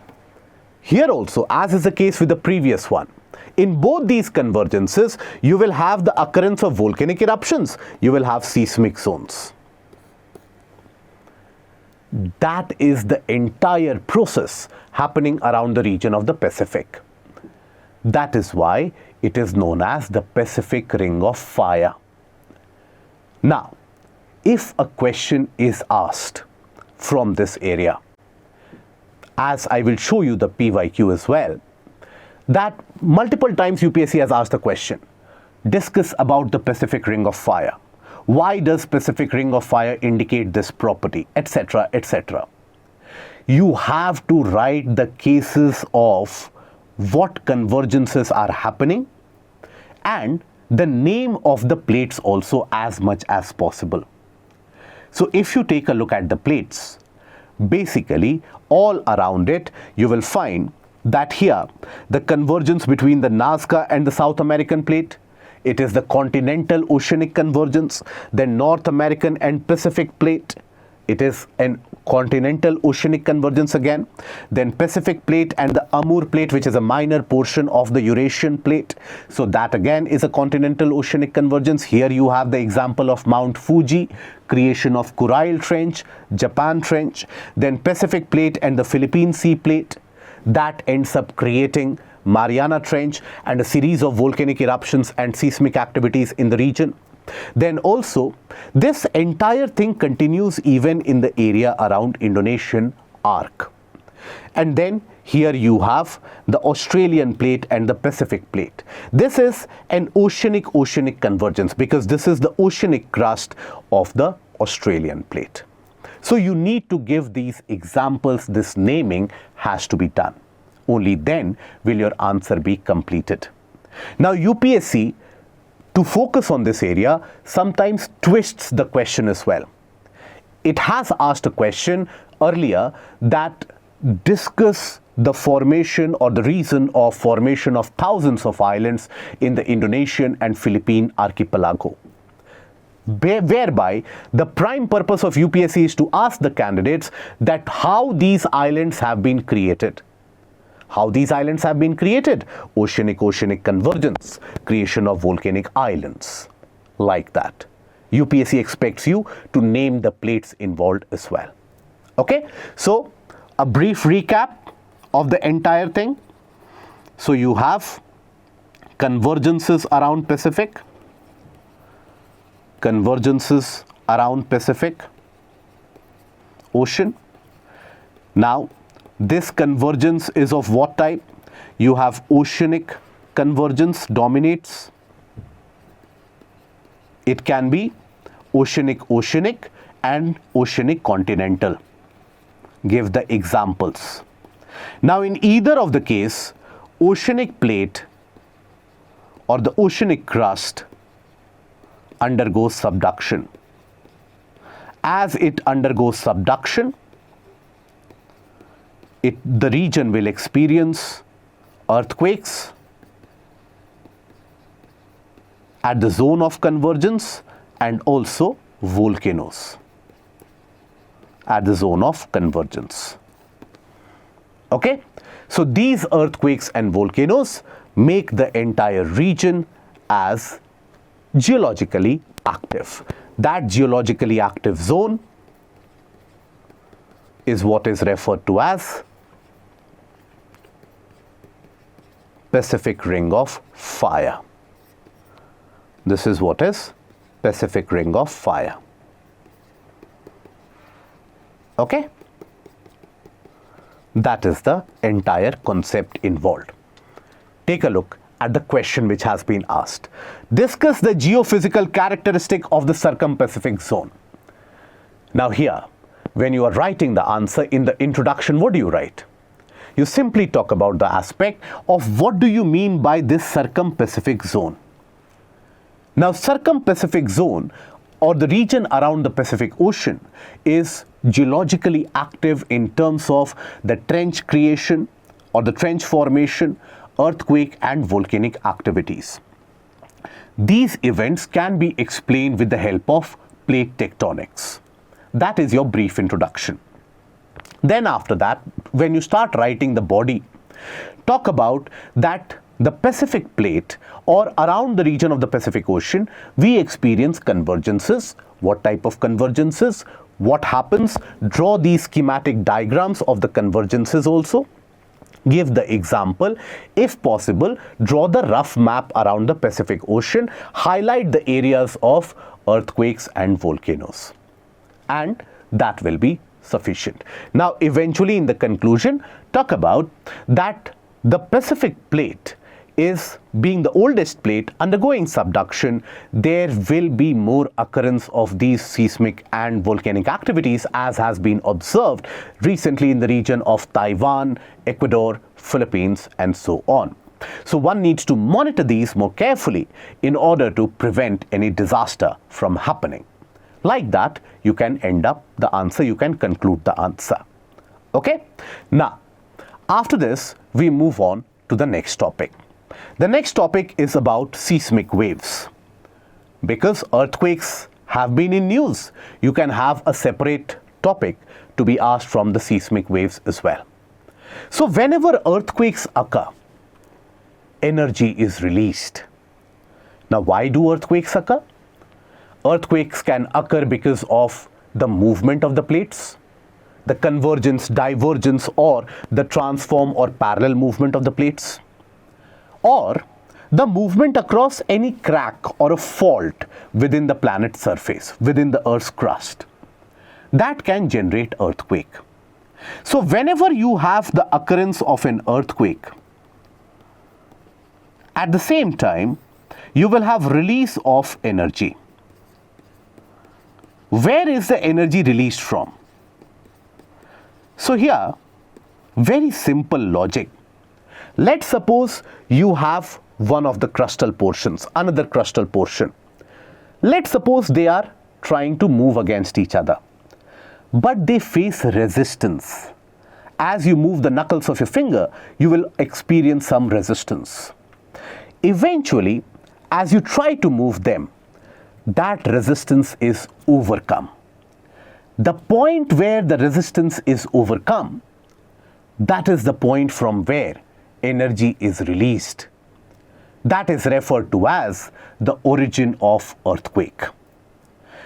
here also, as is the case with the previous one, in both these convergences, you will have the occurrence of volcanic eruptions. You will have seismic zones. That is the entire process happening around the region of the Pacific. That is why it is known as the Pacific Ring of Fire. Now, if a question is asked from this area, as I will show you the PYQ as well, that multiple times UPSC has asked the question, discuss about the Pacific Ring of Fire. Why does Pacific Ring of Fire indicate this property, etc., etc. You have to write the cases of what convergences are happening and the name of the plates also as much as possible. So if you take a look at the plates, basically all around it you will find that here the convergence between the Nazca and the South American plate, it is the continental oceanic convergence, then North American and Pacific plate, it is an continental oceanic convergence again, then Pacific plate and the Amur plate, which is a minor portion of the Eurasian plate. So that again is a continental oceanic convergence. Here you have the example of Mount Fuji, creation of Kurile Trench, Japan Trench, then Pacific plate and the Philippine Sea plate. That ends up creating Mariana Trench and a series of volcanic eruptions and seismic activities in the region. Then also, this entire thing continues even in the area around Indonesian arc. And then here you have the Australian plate and the Pacific plate. This is an oceanic convergence because this is the oceanic crust of the Australian plate. So you need to give these examples, this naming has to be done. Only then will your answer be completed. Now UPSC, to focus on this area, sometimes twists the question as well. It has asked a question earlier that discuss the formation or the reason of formation of thousands of islands in the Indonesian and Philippine archipelago, whereby the prime purpose of UPSC is to ask the candidates that how these islands have been created. How these islands have been created? Oceanic convergence, creation of volcanic islands, like that. UPSC expects you to name the plates involved as well. Okay, so a brief recap of the entire thing. So you have convergences around Pacific, Ocean. Now this convergence is of what type? You have oceanic convergence dominates. It can be oceanic and oceanic continental. Give the examples. Now in either of the case, oceanic plate or the oceanic crust undergoes subduction. As it undergoes subduction, the region will experience earthquakes at the zone of convergence and also volcanoes at the zone of convergence. Okay, so these earthquakes and volcanoes make the entire region as geologically active. That geologically active zone is what is referred to as Pacific Ring of Fire. This is what is Pacific Ring of Fire. Okay? That is the entire concept involved. Take a look at the question which has been asked. Discuss the geophysical characteristic of the circum-Pacific zone. Now here, when you are writing the answer in the introduction, what do you write? You simply talk about the aspect of what do you mean by this circum-Pacific zone. Now circum-Pacific zone or the region around the Pacific Ocean is geologically active in terms of the trench creation or the trench formation, earthquake and volcanic activities. These events can be explained with the help of plate tectonics. That is your brief introduction. Then after that, when you start writing the body, talk about that the Pacific plate or around the region of the Pacific Ocean, we experience convergences. What type of convergences? What happens? Draw these schematic diagrams of the convergences also. Give the example. If possible, draw the rough map around the Pacific Ocean. Highlight the areas of earthquakes and volcanoes. And that will be sufficient. Now, eventually in the conclusion, talk about that the Pacific plate is being the oldest plate undergoing subduction. There will be more occurrence of these seismic and volcanic activities as has been observed recently in the region of Taiwan, Ecuador, Philippines and so on. So one needs to monitor these more carefully in order to prevent any disaster from happening. Like that, you can end up the answer, you can conclude the answer. Okay? Now, after this, we move on to the next topic. The next topic is about seismic waves. Because earthquakes have been in news, you can have a separate topic to be asked from the seismic waves as well. So whenever earthquakes occur, energy is released. Now, why do earthquakes occur? Earthquakes can occur because of the movement of the plates, the convergence, divergence, or the transform or parallel movement of the plates, or the movement across any crack or a fault within the planet's surface, within the Earth's crust. That can generate earthquake. So whenever you have the occurrence of an earthquake, at the same time, you will have release of energy. Where is the energy released from? So here, very simple logic. Let's suppose you have one of the crustal portions, another crustal portion. Let's suppose they are trying to move against each other, but they face resistance. As you move the knuckles of your finger, you will experience some resistance. Eventually, as you try to move them, that resistance is overcome. The point where the resistance is overcome, that is the point from where energy is released. That is referred to as the origin of earthquake.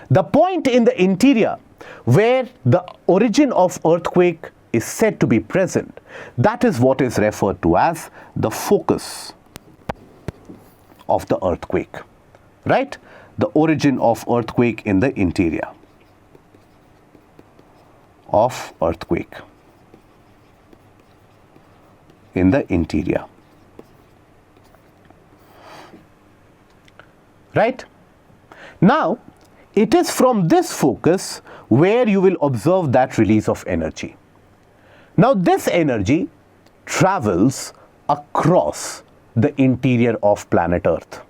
The point in the interior where the origin of earthquake is said to be present, that is what is referred to as the focus of the earthquake, right? The origin of earthquake in the interior of earthquake in the interior, right? Now, it is from this focus where you will observe that release of energy. Now, this energy travels across the interior of planet Earth.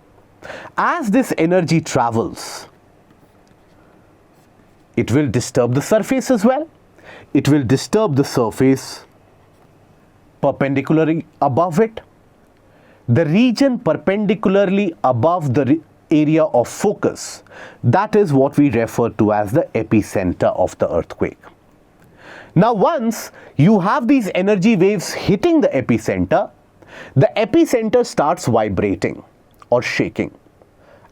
As this energy travels, it will disturb the surface as well. It will disturb the surface perpendicularly above it. The region perpendicularly above the area of focus, that is what we refer to as the epicenter of the earthquake. Now, once you have these energy waves hitting the epicenter starts vibrating or shaking.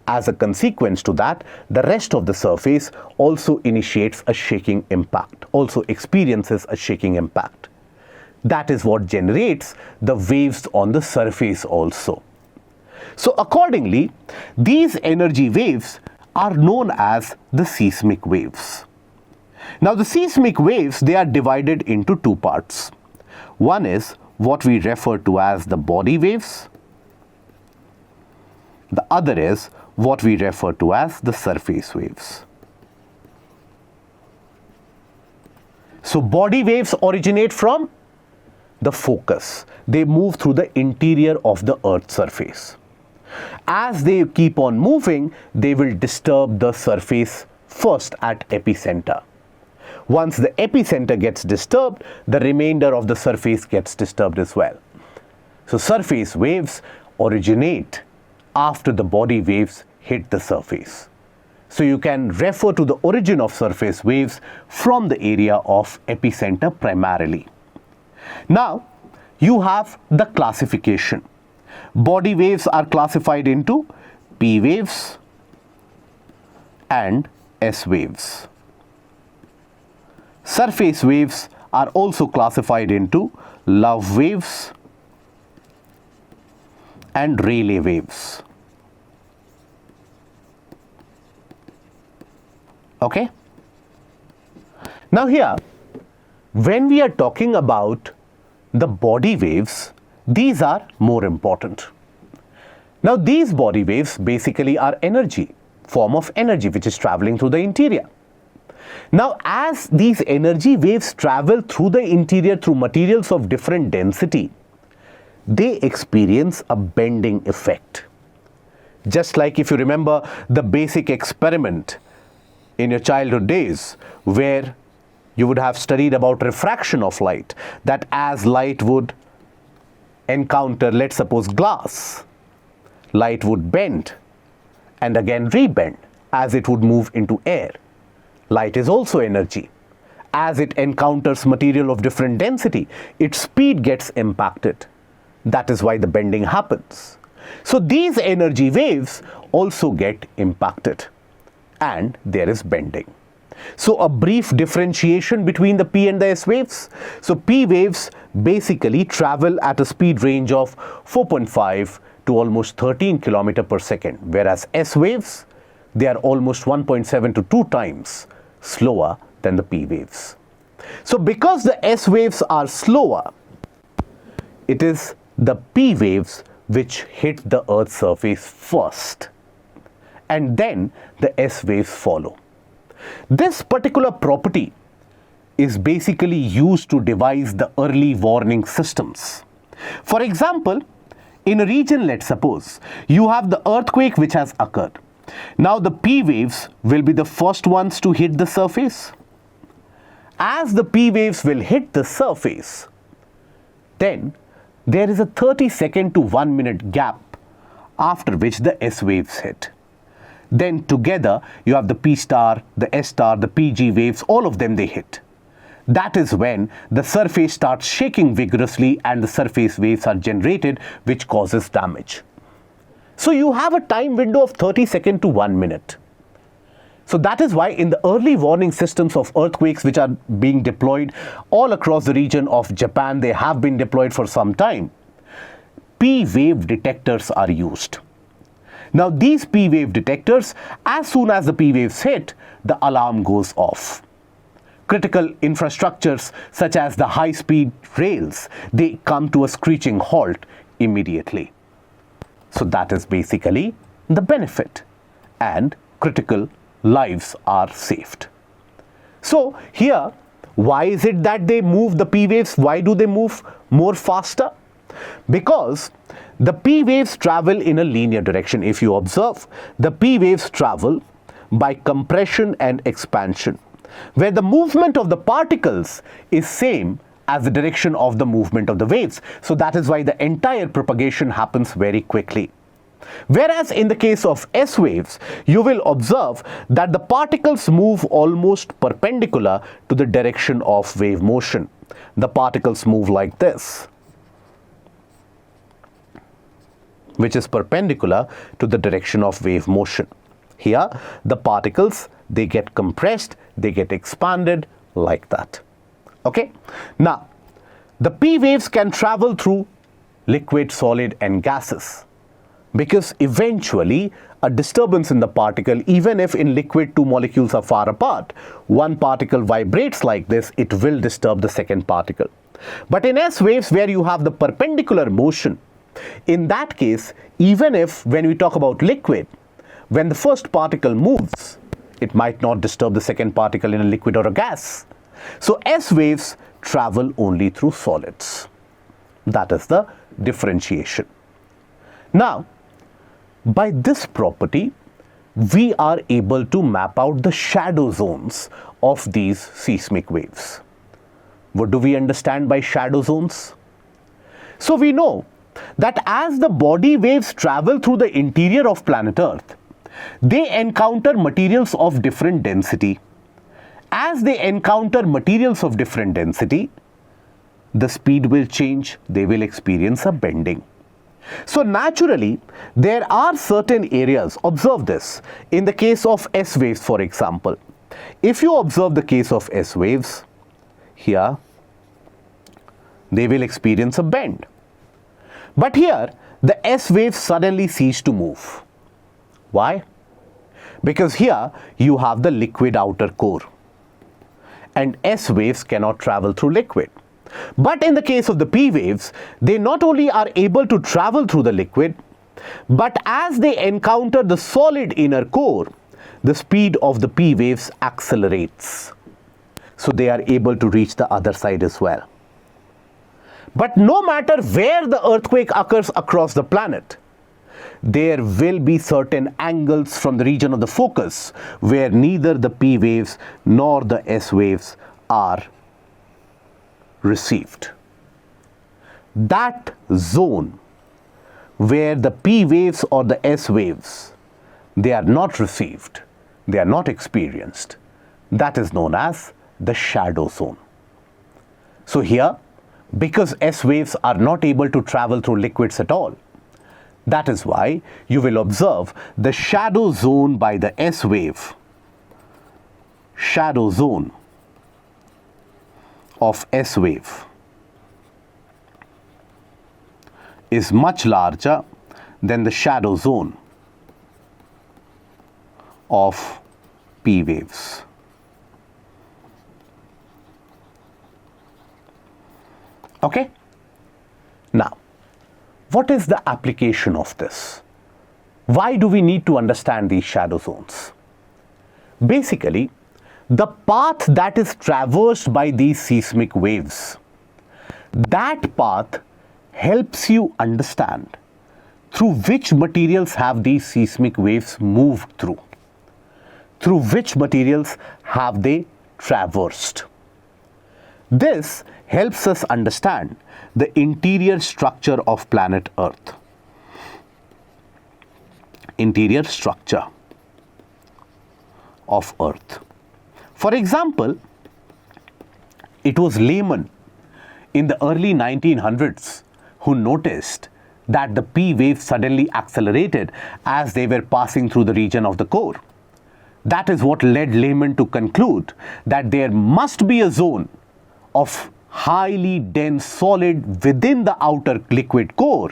As a consequence to that, the rest of the surface also initiates a shaking impact, also experiences a shaking impact. That is what generates the waves on the surface also. So accordingly, these energy waves are known as the seismic waves. Now, the seismic waves, they are divided into two parts. One is what we refer to as the body waves. The other is what we refer to as the surface waves. So body waves originate from the focus. They move through the interior of the Earth's surface. As they keep on moving, they will disturb the surface first at epicenter. Once the epicenter gets disturbed, the remainder of the surface gets disturbed as well. So surface waves originate after the body waves hit the surface. So you can refer to the origin of surface waves from the area of epicenter primarily. Now, you have the classification. Body waves are classified into P waves and S waves. Surface waves are also classified into love waves and Rayleigh waves. Okay? Now here, when we are talking about the body waves, these are more important. Now, these body waves basically are energy, form of energy which is traveling through the interior. Now, as these energy waves travel through the interior through materials of different density, they experience a bending effect. Just like if you remember the basic experiment in your childhood days, where you would have studied about refraction of light, that as light would encounter, let's suppose, glass, light would bend and again rebend as it would move into air. Light is also energy. As it encounters material of different density, its speed gets impacted. That is why the bending happens. So these energy waves also get impacted and there is bending. So a brief differentiation between the P and the S waves. So P waves basically travel at a speed range of 4.5 to almost 13 km per second, whereas S waves, they are almost 1.7 to 2 times slower than the P waves. So because the S waves are slower, it is the P waves which hit the Earth's surface first, and then the S waves follow. This particular property is basically used to devise the early warning systems. For example, in a region, let's suppose, you have the earthquake which has occurred. Now the P waves will be the first ones to hit the surface. As the P waves will hit the surface, then there is a 30-second to 1 minute gap after which the S waves hit. Then together you have the P star, the S star, the PG waves, all of them they hit. That is when the surface starts shaking vigorously and the surface waves are generated, which causes damage. So you have a time window of 30 seconds to 1 minute. So that is why in the early warning systems of earthquakes which are being deployed all across the region of Japan, they have been deployed for some time, P wave detectors are used. Now these P wave detectors, as soon as the P waves hit, the alarm goes off. Critical infrastructures such as the high-speed rails, they come to a screeching halt immediately. So that is basically the benefit, and critical lives are saved. So here, why is it that they move the P waves? Why do they move more faster? Because the P waves travel in a linear direction. If you observe, the P waves travel by compression and expansion, where the movement of the particles is same as the direction of the movement of the waves. So that is why the entire propagation happens very quickly. Whereas in the case of S waves, you will observe that the particles move almost perpendicular to the direction of wave motion. The particles move like this, which is perpendicular to the direction of wave motion. Here, the particles, they get compressed, they get expanded like that. Okay? Now, the P waves can travel through liquid, solid and gases, because eventually a disturbance in the particle, even if in liquid two molecules are far apart, one particle vibrates like this, it will disturb the second particle. But in S waves, where you have the perpendicular motion, in that case, even if when we talk about liquid, when the first particle moves, it might not disturb the second particle in a liquid or a gas. So S waves travel only through solids. That is the differentiation. Now, by this property, we are able to map out the shadow zones of these seismic waves. What do we understand by shadow zones? So we know that as the body waves travel through the interior of planet Earth, they encounter materials of different density. As they encounter materials of different density, the speed will change, they will experience a bending. So naturally, there are certain areas, observe this, in the case of S waves for example. If you observe the case of S waves, here, they will experience a bend. But here, the S waves suddenly cease to move. Why? Because here you have the liquid outer core, and S waves cannot travel through liquid. But in the case of the P waves, they not only are able to travel through the liquid, but as they encounter the solid inner core, the speed of the P waves accelerates. So they are able to reach the other side as well. But no matter where the earthquake occurs across the planet, there will be certain angles from the region of the focus where neither the P waves nor the S waves are received. That zone where the P waves or the S waves, they are not received, they are not experienced, that is known as the shadow zone. So here, because S waves are not able to travel through liquids at all, that is why you will observe the shadow zone by the S wave, shadow zone of S wave is much larger than the shadow zone of P waves. Okay? Now, what is the application of this? Why do we need to understand these shadow zones? Basically, the path that is traversed by these seismic waves, that path helps you understand through which materials have these seismic waves moved through. Through which materials have they traversed. This helps us understand the interior structure of planet Earth. Interior structure of Earth. For example, it was laymen in the early 1900s who noticed that the P waves suddenly accelerated as they were passing through the region of the core. That is what led laymen to conclude that there must be a zone of highly dense solid within the outer liquid core,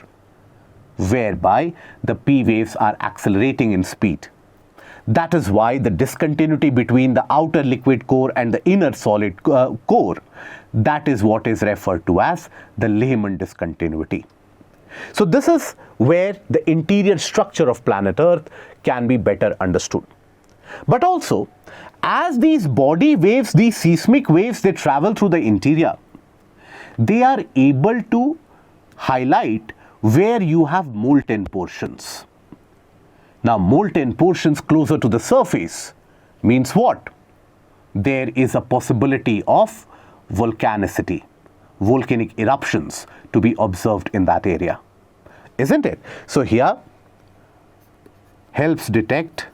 whereby the P waves are accelerating in speed. That is why the discontinuity between the outer liquid core and the inner solid core, that is what is referred to as the Lehman discontinuity. So this is where the interior structure of planet Earth can be better understood. But also, as these body waves, these seismic waves, they travel through the interior, they are able to highlight where you have molten portions. Now, molten portions closer to the surface means what? There is a possibility of volcanicity, volcanic eruptions to be observed in that area, isn't it? So here helps detect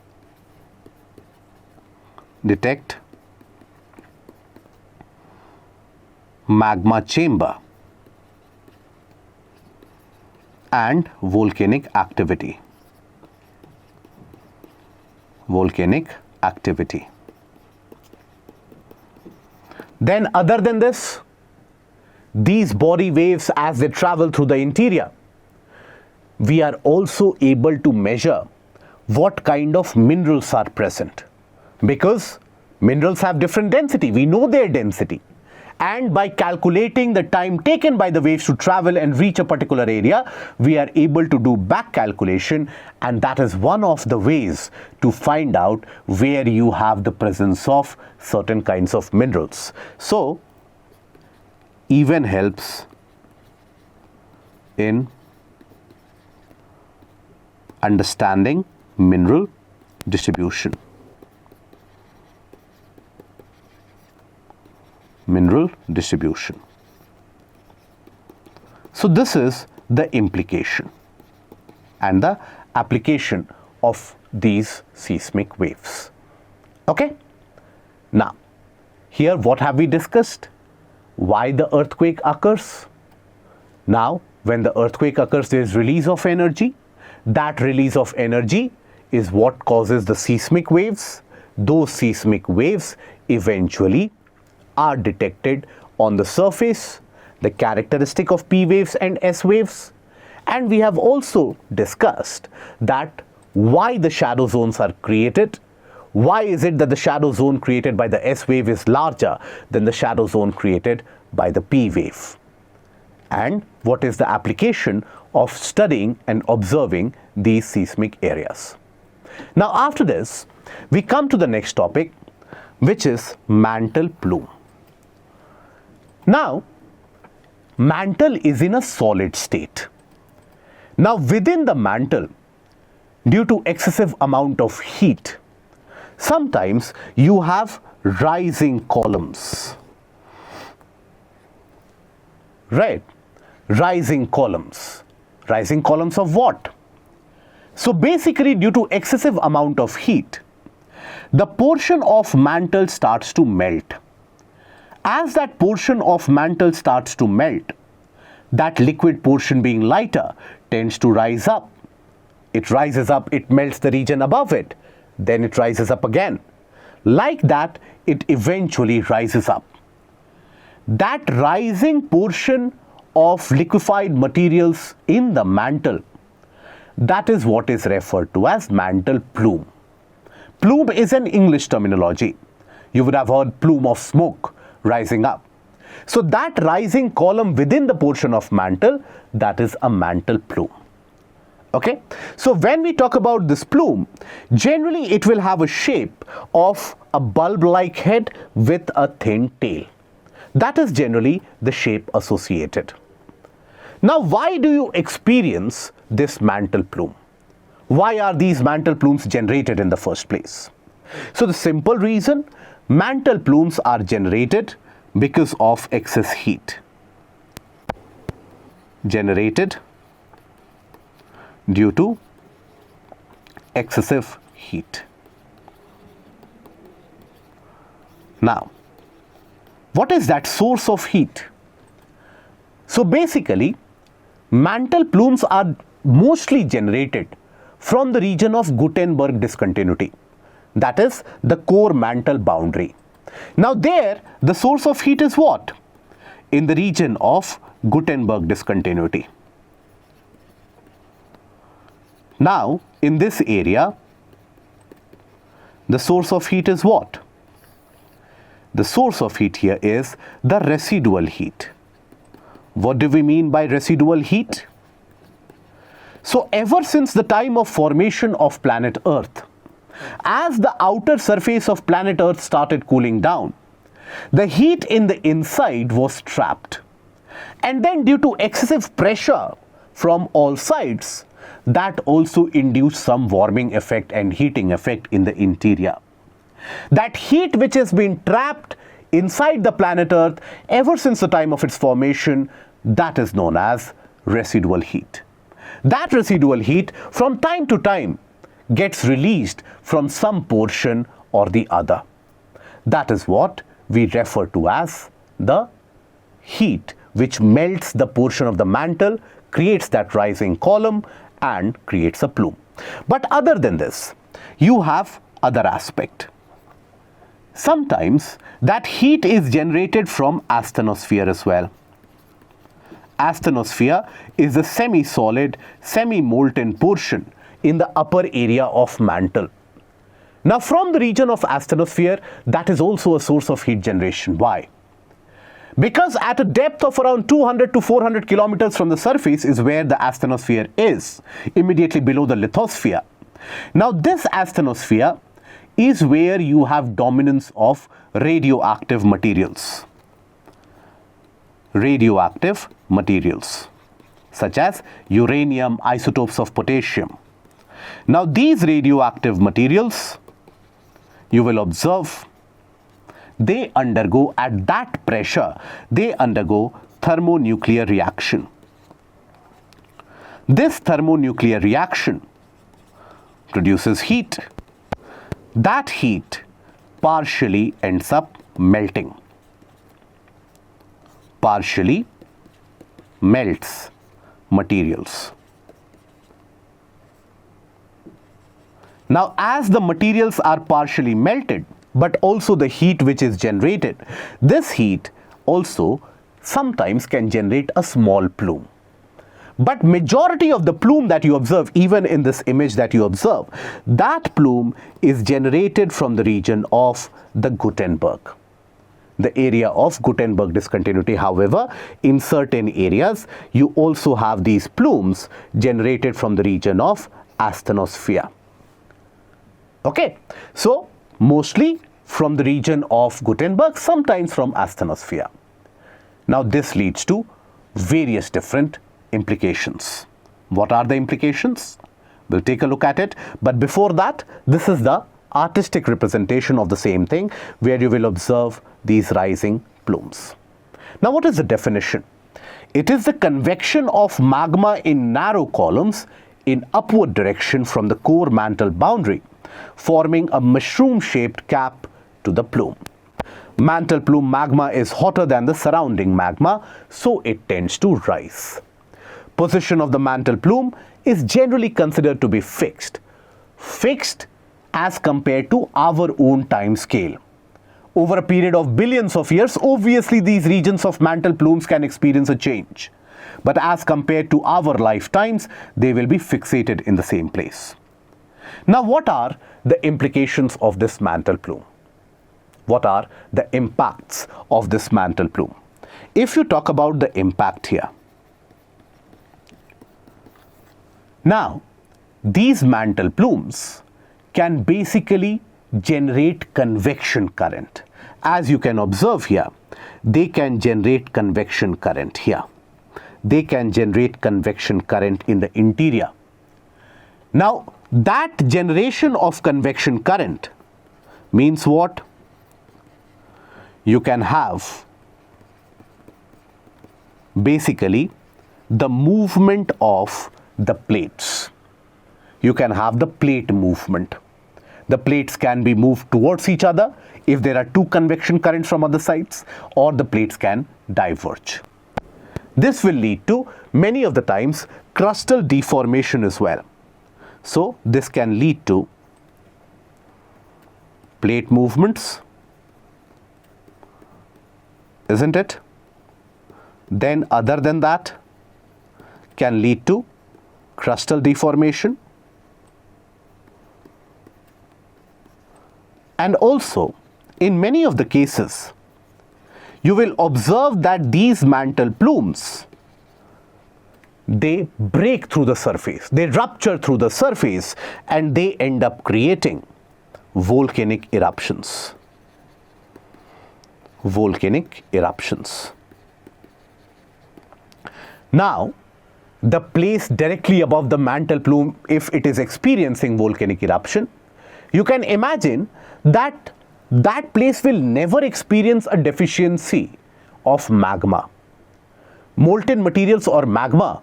magma chamber and volcanic activity. Then other than this, these body waves as they travel through the interior, we are also able to measure what kind of minerals are present, because minerals have different density. We know their density, and by calculating the time taken by the waves to travel and reach a particular area, we are able to do back calculation, and that is one of the ways to find out where you have the presence of certain kinds of minerals. So even helps in understanding mineral distribution. So this is the implication and the application of these seismic waves. Okay? Now, here what have we discussed? Why the earthquake occurs? Now, when the earthquake occurs, there is release of energy. That release of energy is what causes the seismic waves. Those seismic waves eventually are detected on the surface, the characteristic of P waves and S waves. And we have also discussed that why the shadow zones are created. Why is it that the shadow zone created by the S wave is larger than the shadow zone created by the P wave? And what is the application of studying and observing these seismic areas? Now, after this, we come to the next topic, which is mantle plume. Now, mantle is in a solid state. Now, within the mantle, due to excessive amount of heat, sometimes you have rising columns. Right? Rising columns. Rising columns of what? So basically, due to excessive amount of heat, the portion of mantle starts to melt. As that portion of mantle starts to melt, that liquid portion being lighter tends to rise up. It rises up, it melts the region above it, then it rises up again. Like that, it eventually rises up. That rising portion of liquefied materials in the mantle, that is what is referred to as mantle plume. Plume is an English terminology. You would have heard plume of smoke rising up. So that rising column within the portion of mantle, that is a mantle plume. Okay, so when we talk about this plume, generally it will have a shape of a bulb-like head with a thin tail. That is generally the shape associated. Now, why do you experience this mantle plume? Why are these mantle plumes generated in the first place? So the simple reason, mantle plumes are generated because of excess heat. Generated due to excessive heat. Now, what is that source of heat? So basically, mantle plumes are mostly generated from the region of Gutenberg discontinuity, that is the core mantle boundary. Now there, the source of heat is what? In the region of Gutenberg discontinuity. Now, in this area, the source of heat is what? The source of heat here is the residual heat. What do we mean by residual heat? So, ever since the time of formation of planet Earth, as the outer surface of planet Earth started cooling down, the heat in the inside was trapped. And then due to excessive pressure from all sides, that also induced some warming effect and heating effect in the interior. That heat which has been trapped inside the planet Earth ever since the time of its formation, that is known as residual heat. That residual heat from time to time gets released from some portion or the other. That is what we refer to as the heat which melts the portion of the mantle, creates that rising column and creates a plume. But other than this, you have other aspect. Sometimes that heat is generated from asthenosphere as well. Asthenosphere is a semi-solid, semi-molten portion in the upper area of mantle. Now from the region of asthenosphere, that is also a source of heat generation. Why? Because at a depth of around 200 to 400 kilometers from the surface is where the asthenosphere is, immediately below the lithosphere. Now this asthenosphere is where you have dominance of radioactive materials. Radioactive materials such as uranium, isotopes of potassium. Now these radioactive materials, you will observe, they undergo at that pressure, they undergo thermonuclear reaction. This thermonuclear reaction produces heat. That heat partially ends up melting. Partially melts materials. Now, as the materials are partially melted, but also the heat which is generated, this heat also sometimes can generate a small plume. But majority of the plume that you observe, even in this image that you observe, that plume is generated from the region of the Gutenberg, the area of Gutenberg discontinuity. However, in certain areas, you also have these plumes generated from the region of asthenosphere. Okay, so mostly from the region of Gutenberg, sometimes from asthenosphere. Now this leads to various different implications. What are the implications? We'll take a look at it. But before that, this is the artistic representation of the same thing, where you will observe these rising plumes. Now what is the definition? It is the convection of magma in narrow columns in upward direction from the core mantle boundary, forming a mushroom-shaped cap to the plume. Mantle plume magma is hotter than the surrounding magma, so it tends to rise. Position of the mantle plume is generally considered to be fixed. Fixed as compared to our own time scale. Over a period of billions of years, obviously these regions of mantle plumes can experience a change. But as compared to our lifetimes, they will be fixated in the same place. Now, what are the implications of this mantle plume? What are the impacts of this mantle plume? if you talk about the impact here, now these mantle plumes can basically generate convection current. As you can observe here, they can generate convection current here. They can generate convection current in the interior. Now, that generation of convection current means what? You can have basically the movement of the plates. You can have the plate movement. The plates can be moved towards each other if there are two convection currents from other sides, or the plates can diverge. This will lead to many of the times crustal deformation as well. So this can lead to plate movements, isn't it? Then other than that, can lead to crustal deformation. And also, in many of the cases, you will observe that these mantle plumes, they break through the surface, they rupture through the surface, and they end up creating volcanic eruptions. Volcanic eruptions. Now, the place directly above the mantle plume, if it is experiencing volcanic eruption, you can imagine that that place will never experience a deficiency of magma. Molten materials or magma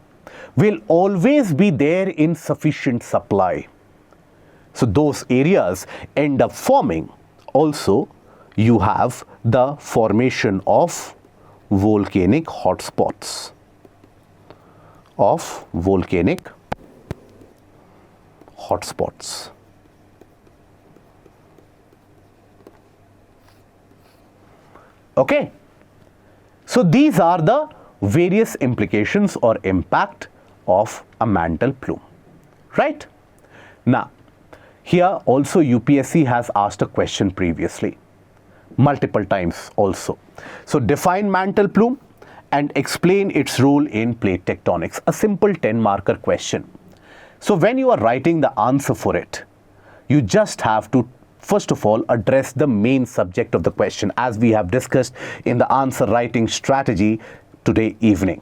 will always be there in sufficient supply. So those areas end up forming. Also, you have the formation of volcanic hotspots. Of volcanic hotspots. Okay, so these are the various implications or impact of a mantle plume, right? Now, here also UPSC has asked a question previously, multiple times also. So define mantle plume and explain its role in plate tectonics, a simple 10-marker question. So when you are writing the answer for it, you just have to first of all address the main subject of the question, as we have discussed in the answer writing strategy today evening.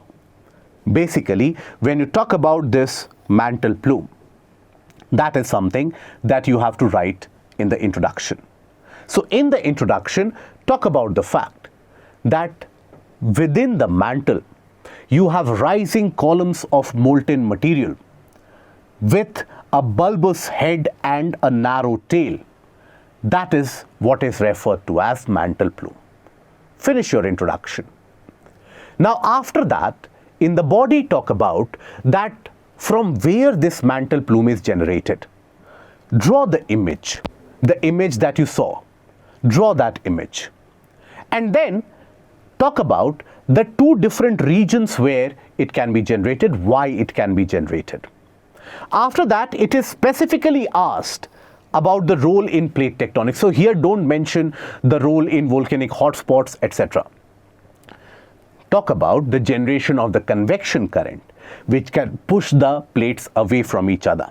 Basically, when you talk about this mantle plume, that is something that you have to write in the introduction. So in the introduction, talk about the fact that within the mantle, you have rising columns of molten material with a bulbous head and a narrow tail. That is what is referred to as mantle plume. Finish your introduction. Now after that, in the body, talk about that from where this mantle plume is generated. Draw the image that you saw. Draw that image. And then talk about the two different regions where it can be generated, why it can be generated. After that, it is specifically asked about the role in plate tectonics. So here don't mention the role in volcanic hotspots, etc. Talk about the generation of the convection current, which can push the plates away from each other.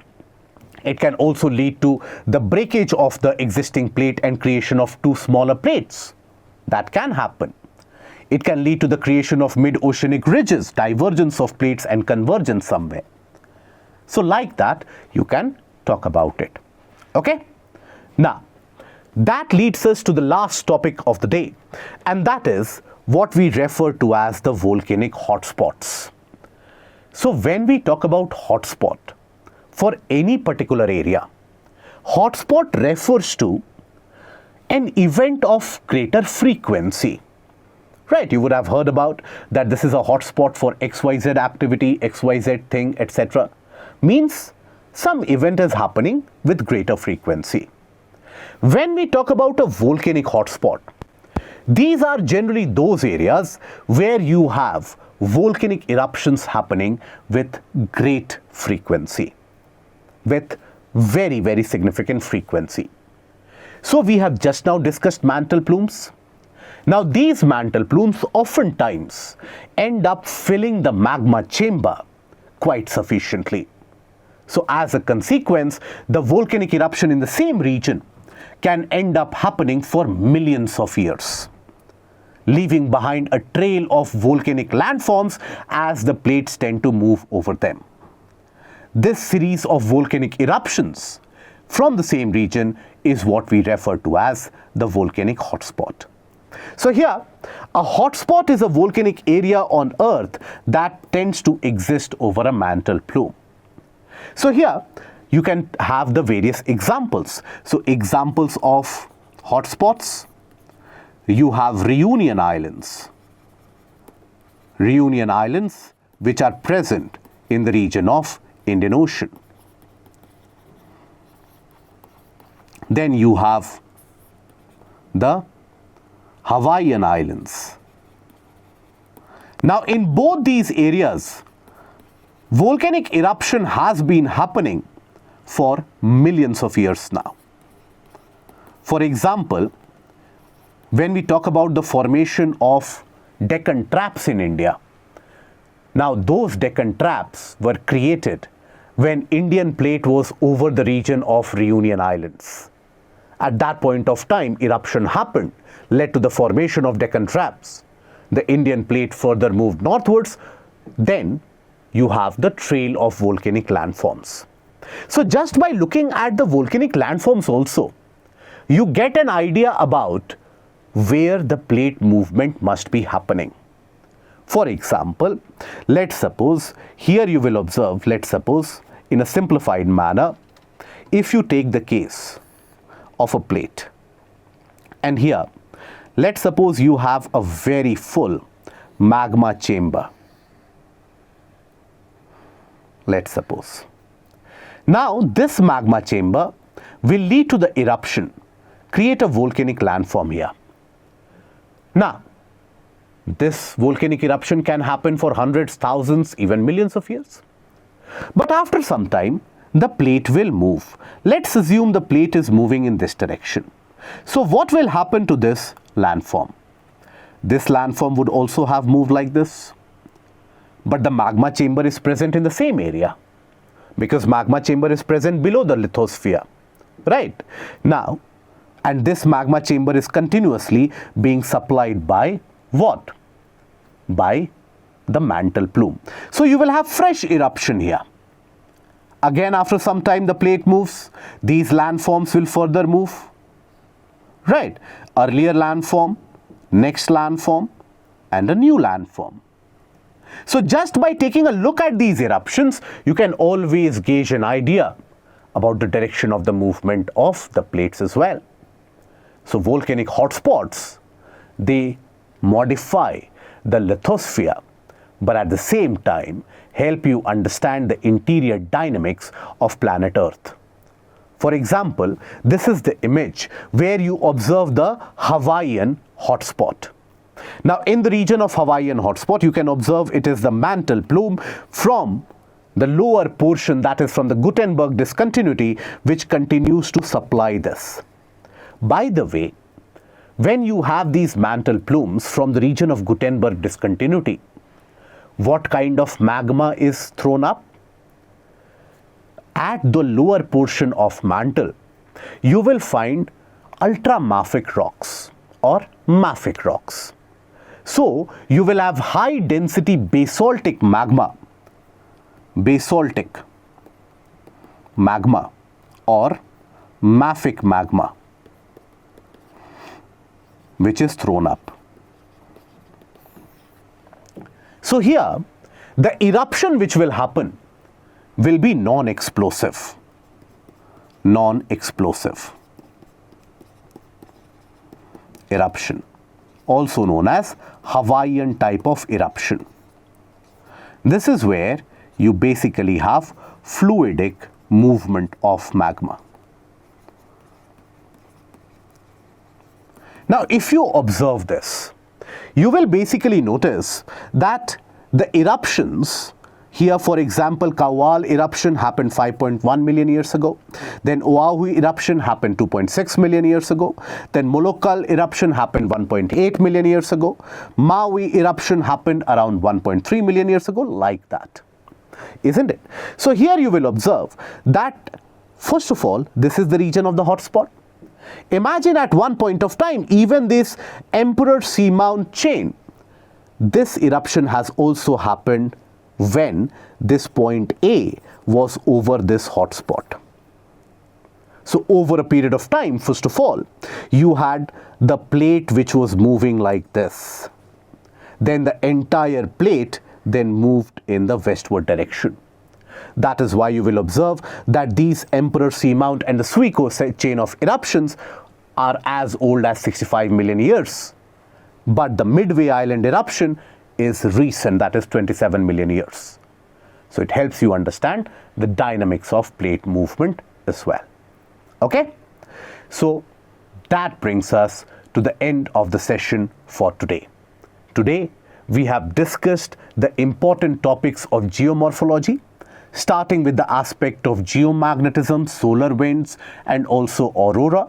It can also lead to the breakage of the existing plate and creation of two smaller plates. That can happen. It can lead to the creation of mid-oceanic ridges, divergence of plates and convergence somewhere. So like that, you can talk about it. Okay? Now, that leads us to the last topic of the day, and that is what we refer to as the volcanic hotspots. So when we talk about hotspot for any particular area, hotspot refers to an event of greater frequency. Right, you would have heard about that this is a hotspot for XYZ activity, XYZ thing, etc. Means some event is happening with greater frequency. When we talk about a volcanic hotspot, these are generally those areas where you have volcanic eruptions happening with great frequency, with very, very significant frequency. So we have just now discussed mantle plumes. Now these mantle plumes oftentimes end up filling the magma chamber quite sufficiently. So as a consequence, the volcanic eruption in the same region can end up happening for millions of years, leaving behind a trail of volcanic landforms as the plates tend to move over them. This series of volcanic eruptions from the same region is what we refer to as the volcanic hotspot. So here, a hotspot is a volcanic area on Earth that tends to exist over a mantle plume. So here, you can have the various examples. So examples of hotspots, you have Reunion Islands. Reunion Islands which are present in the region of Indian Ocean. Then you have the Hawaiian Islands. Now in both these areas, volcanic eruption has been happening for millions of years now. For example, when we talk about the formation of Deccan traps in India, now those Deccan traps were created when Indian plate was over the region of Reunion Islands. At that point of time, eruption happened, led to the formation of Deccan traps. The Indian plate further moved northwards, then you have the trail of volcanic landforms. So just by looking at the volcanic landforms also, you get an idea about where the plate movement must be happening. For example, let's suppose, here you will observe, let's suppose in a simplified manner, if you take the case of a plate, and here, let's suppose you have a very full magma chamber. Let's suppose. Now this magma chamber will lead to the eruption, create a volcanic landform here. Now, this volcanic eruption can happen for hundreds, thousands, even millions of years. But after some time, the plate will move. Let's assume the plate is moving in this direction. So what will happen to this landform? This landform would also have moved like this. But the magma chamber is present in the same area, because magma chamber is present below the lithosphere, right? Now, and this magma chamber is continuously being supplied by what? By the mantle plume. So you will have fresh eruption here. Again, after some time the plate moves, these landforms will further move, right? Earlier landform, next landform, and a new landform. So just by taking a look at these eruptions, you can always gauge an idea about the direction of the movement of the plates as well. So volcanic hotspots, they modify the lithosphere, but at the same time help you understand the interior dynamics of planet Earth. For example, this is the image where you observe the Hawaiian hotspot. Now in the region of Hawaiian hotspot, you can observe it is the mantle plume from the lower portion, that is from the Gutenberg discontinuity, which continues to supply this. By the way, when you have these mantle plumes from the region of Gutenberg discontinuity, what kind of magma is thrown up? At the lower portion of mantle, you will find ultramafic rocks or mafic rocks. So you will have high density basaltic magma or mafic magma, which is thrown up. So here, the eruption which will happen will be non-explosive. Non-explosive eruption, also known as Hawaiian type of eruption. This is where you basically have fluidic movement of magma. Now, if you observe this, you will basically notice that the eruptions Here, for example, Kawal eruption happened 5.1 million years ago. Then Oahu eruption happened 2.6 million years ago. Then Molokai eruption happened 1.8 million years ago. Maui eruption happened around 1.3 million years ago, like that. Isn't it? So here you will observe that, first of all, this is the region of the hotspot. Imagine at one point of time, even this Emperor Seamount chain, this eruption has also happened when this point A was over this hotspot. So over a period of time, first of all, you had the plate which was moving like this. Then the entire plate then moved in the westward direction. That is why you will observe that these Emperor Seamount and the Suiko chain of eruptions are as old as 65 million years. But the Midway Island eruption is recent, that is 27 million years. So it helps you understand the dynamics of plate movement as well. Okay? So that brings us to the end of the session for today. Today, we have discussed the important topics of geomorphology, starting with the aspect of geomagnetism, solar winds, and also aurora.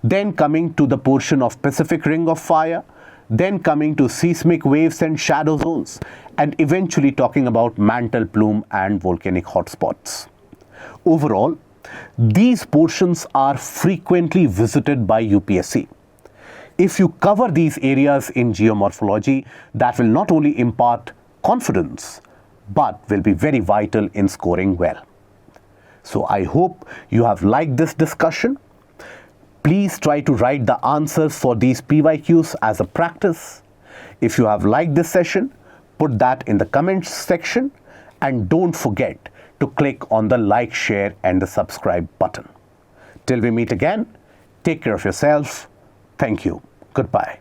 Then coming to the portion of Pacific Ring of Fire, then coming to seismic waves and shadow zones, and eventually talking about mantle plume and volcanic hotspots. Overall, these portions are frequently visited by UPSC. If you cover these areas in geomorphology, that will not only impart confidence, but will be very vital in scoring well. So I hope you have liked this discussion. Please try to write the answers for these PYQs as a practice. If you have liked this session, put that in the comments section, and don't forget to click on the like, share and the subscribe button. Till we meet again, take care of yourself. Thank you. Goodbye.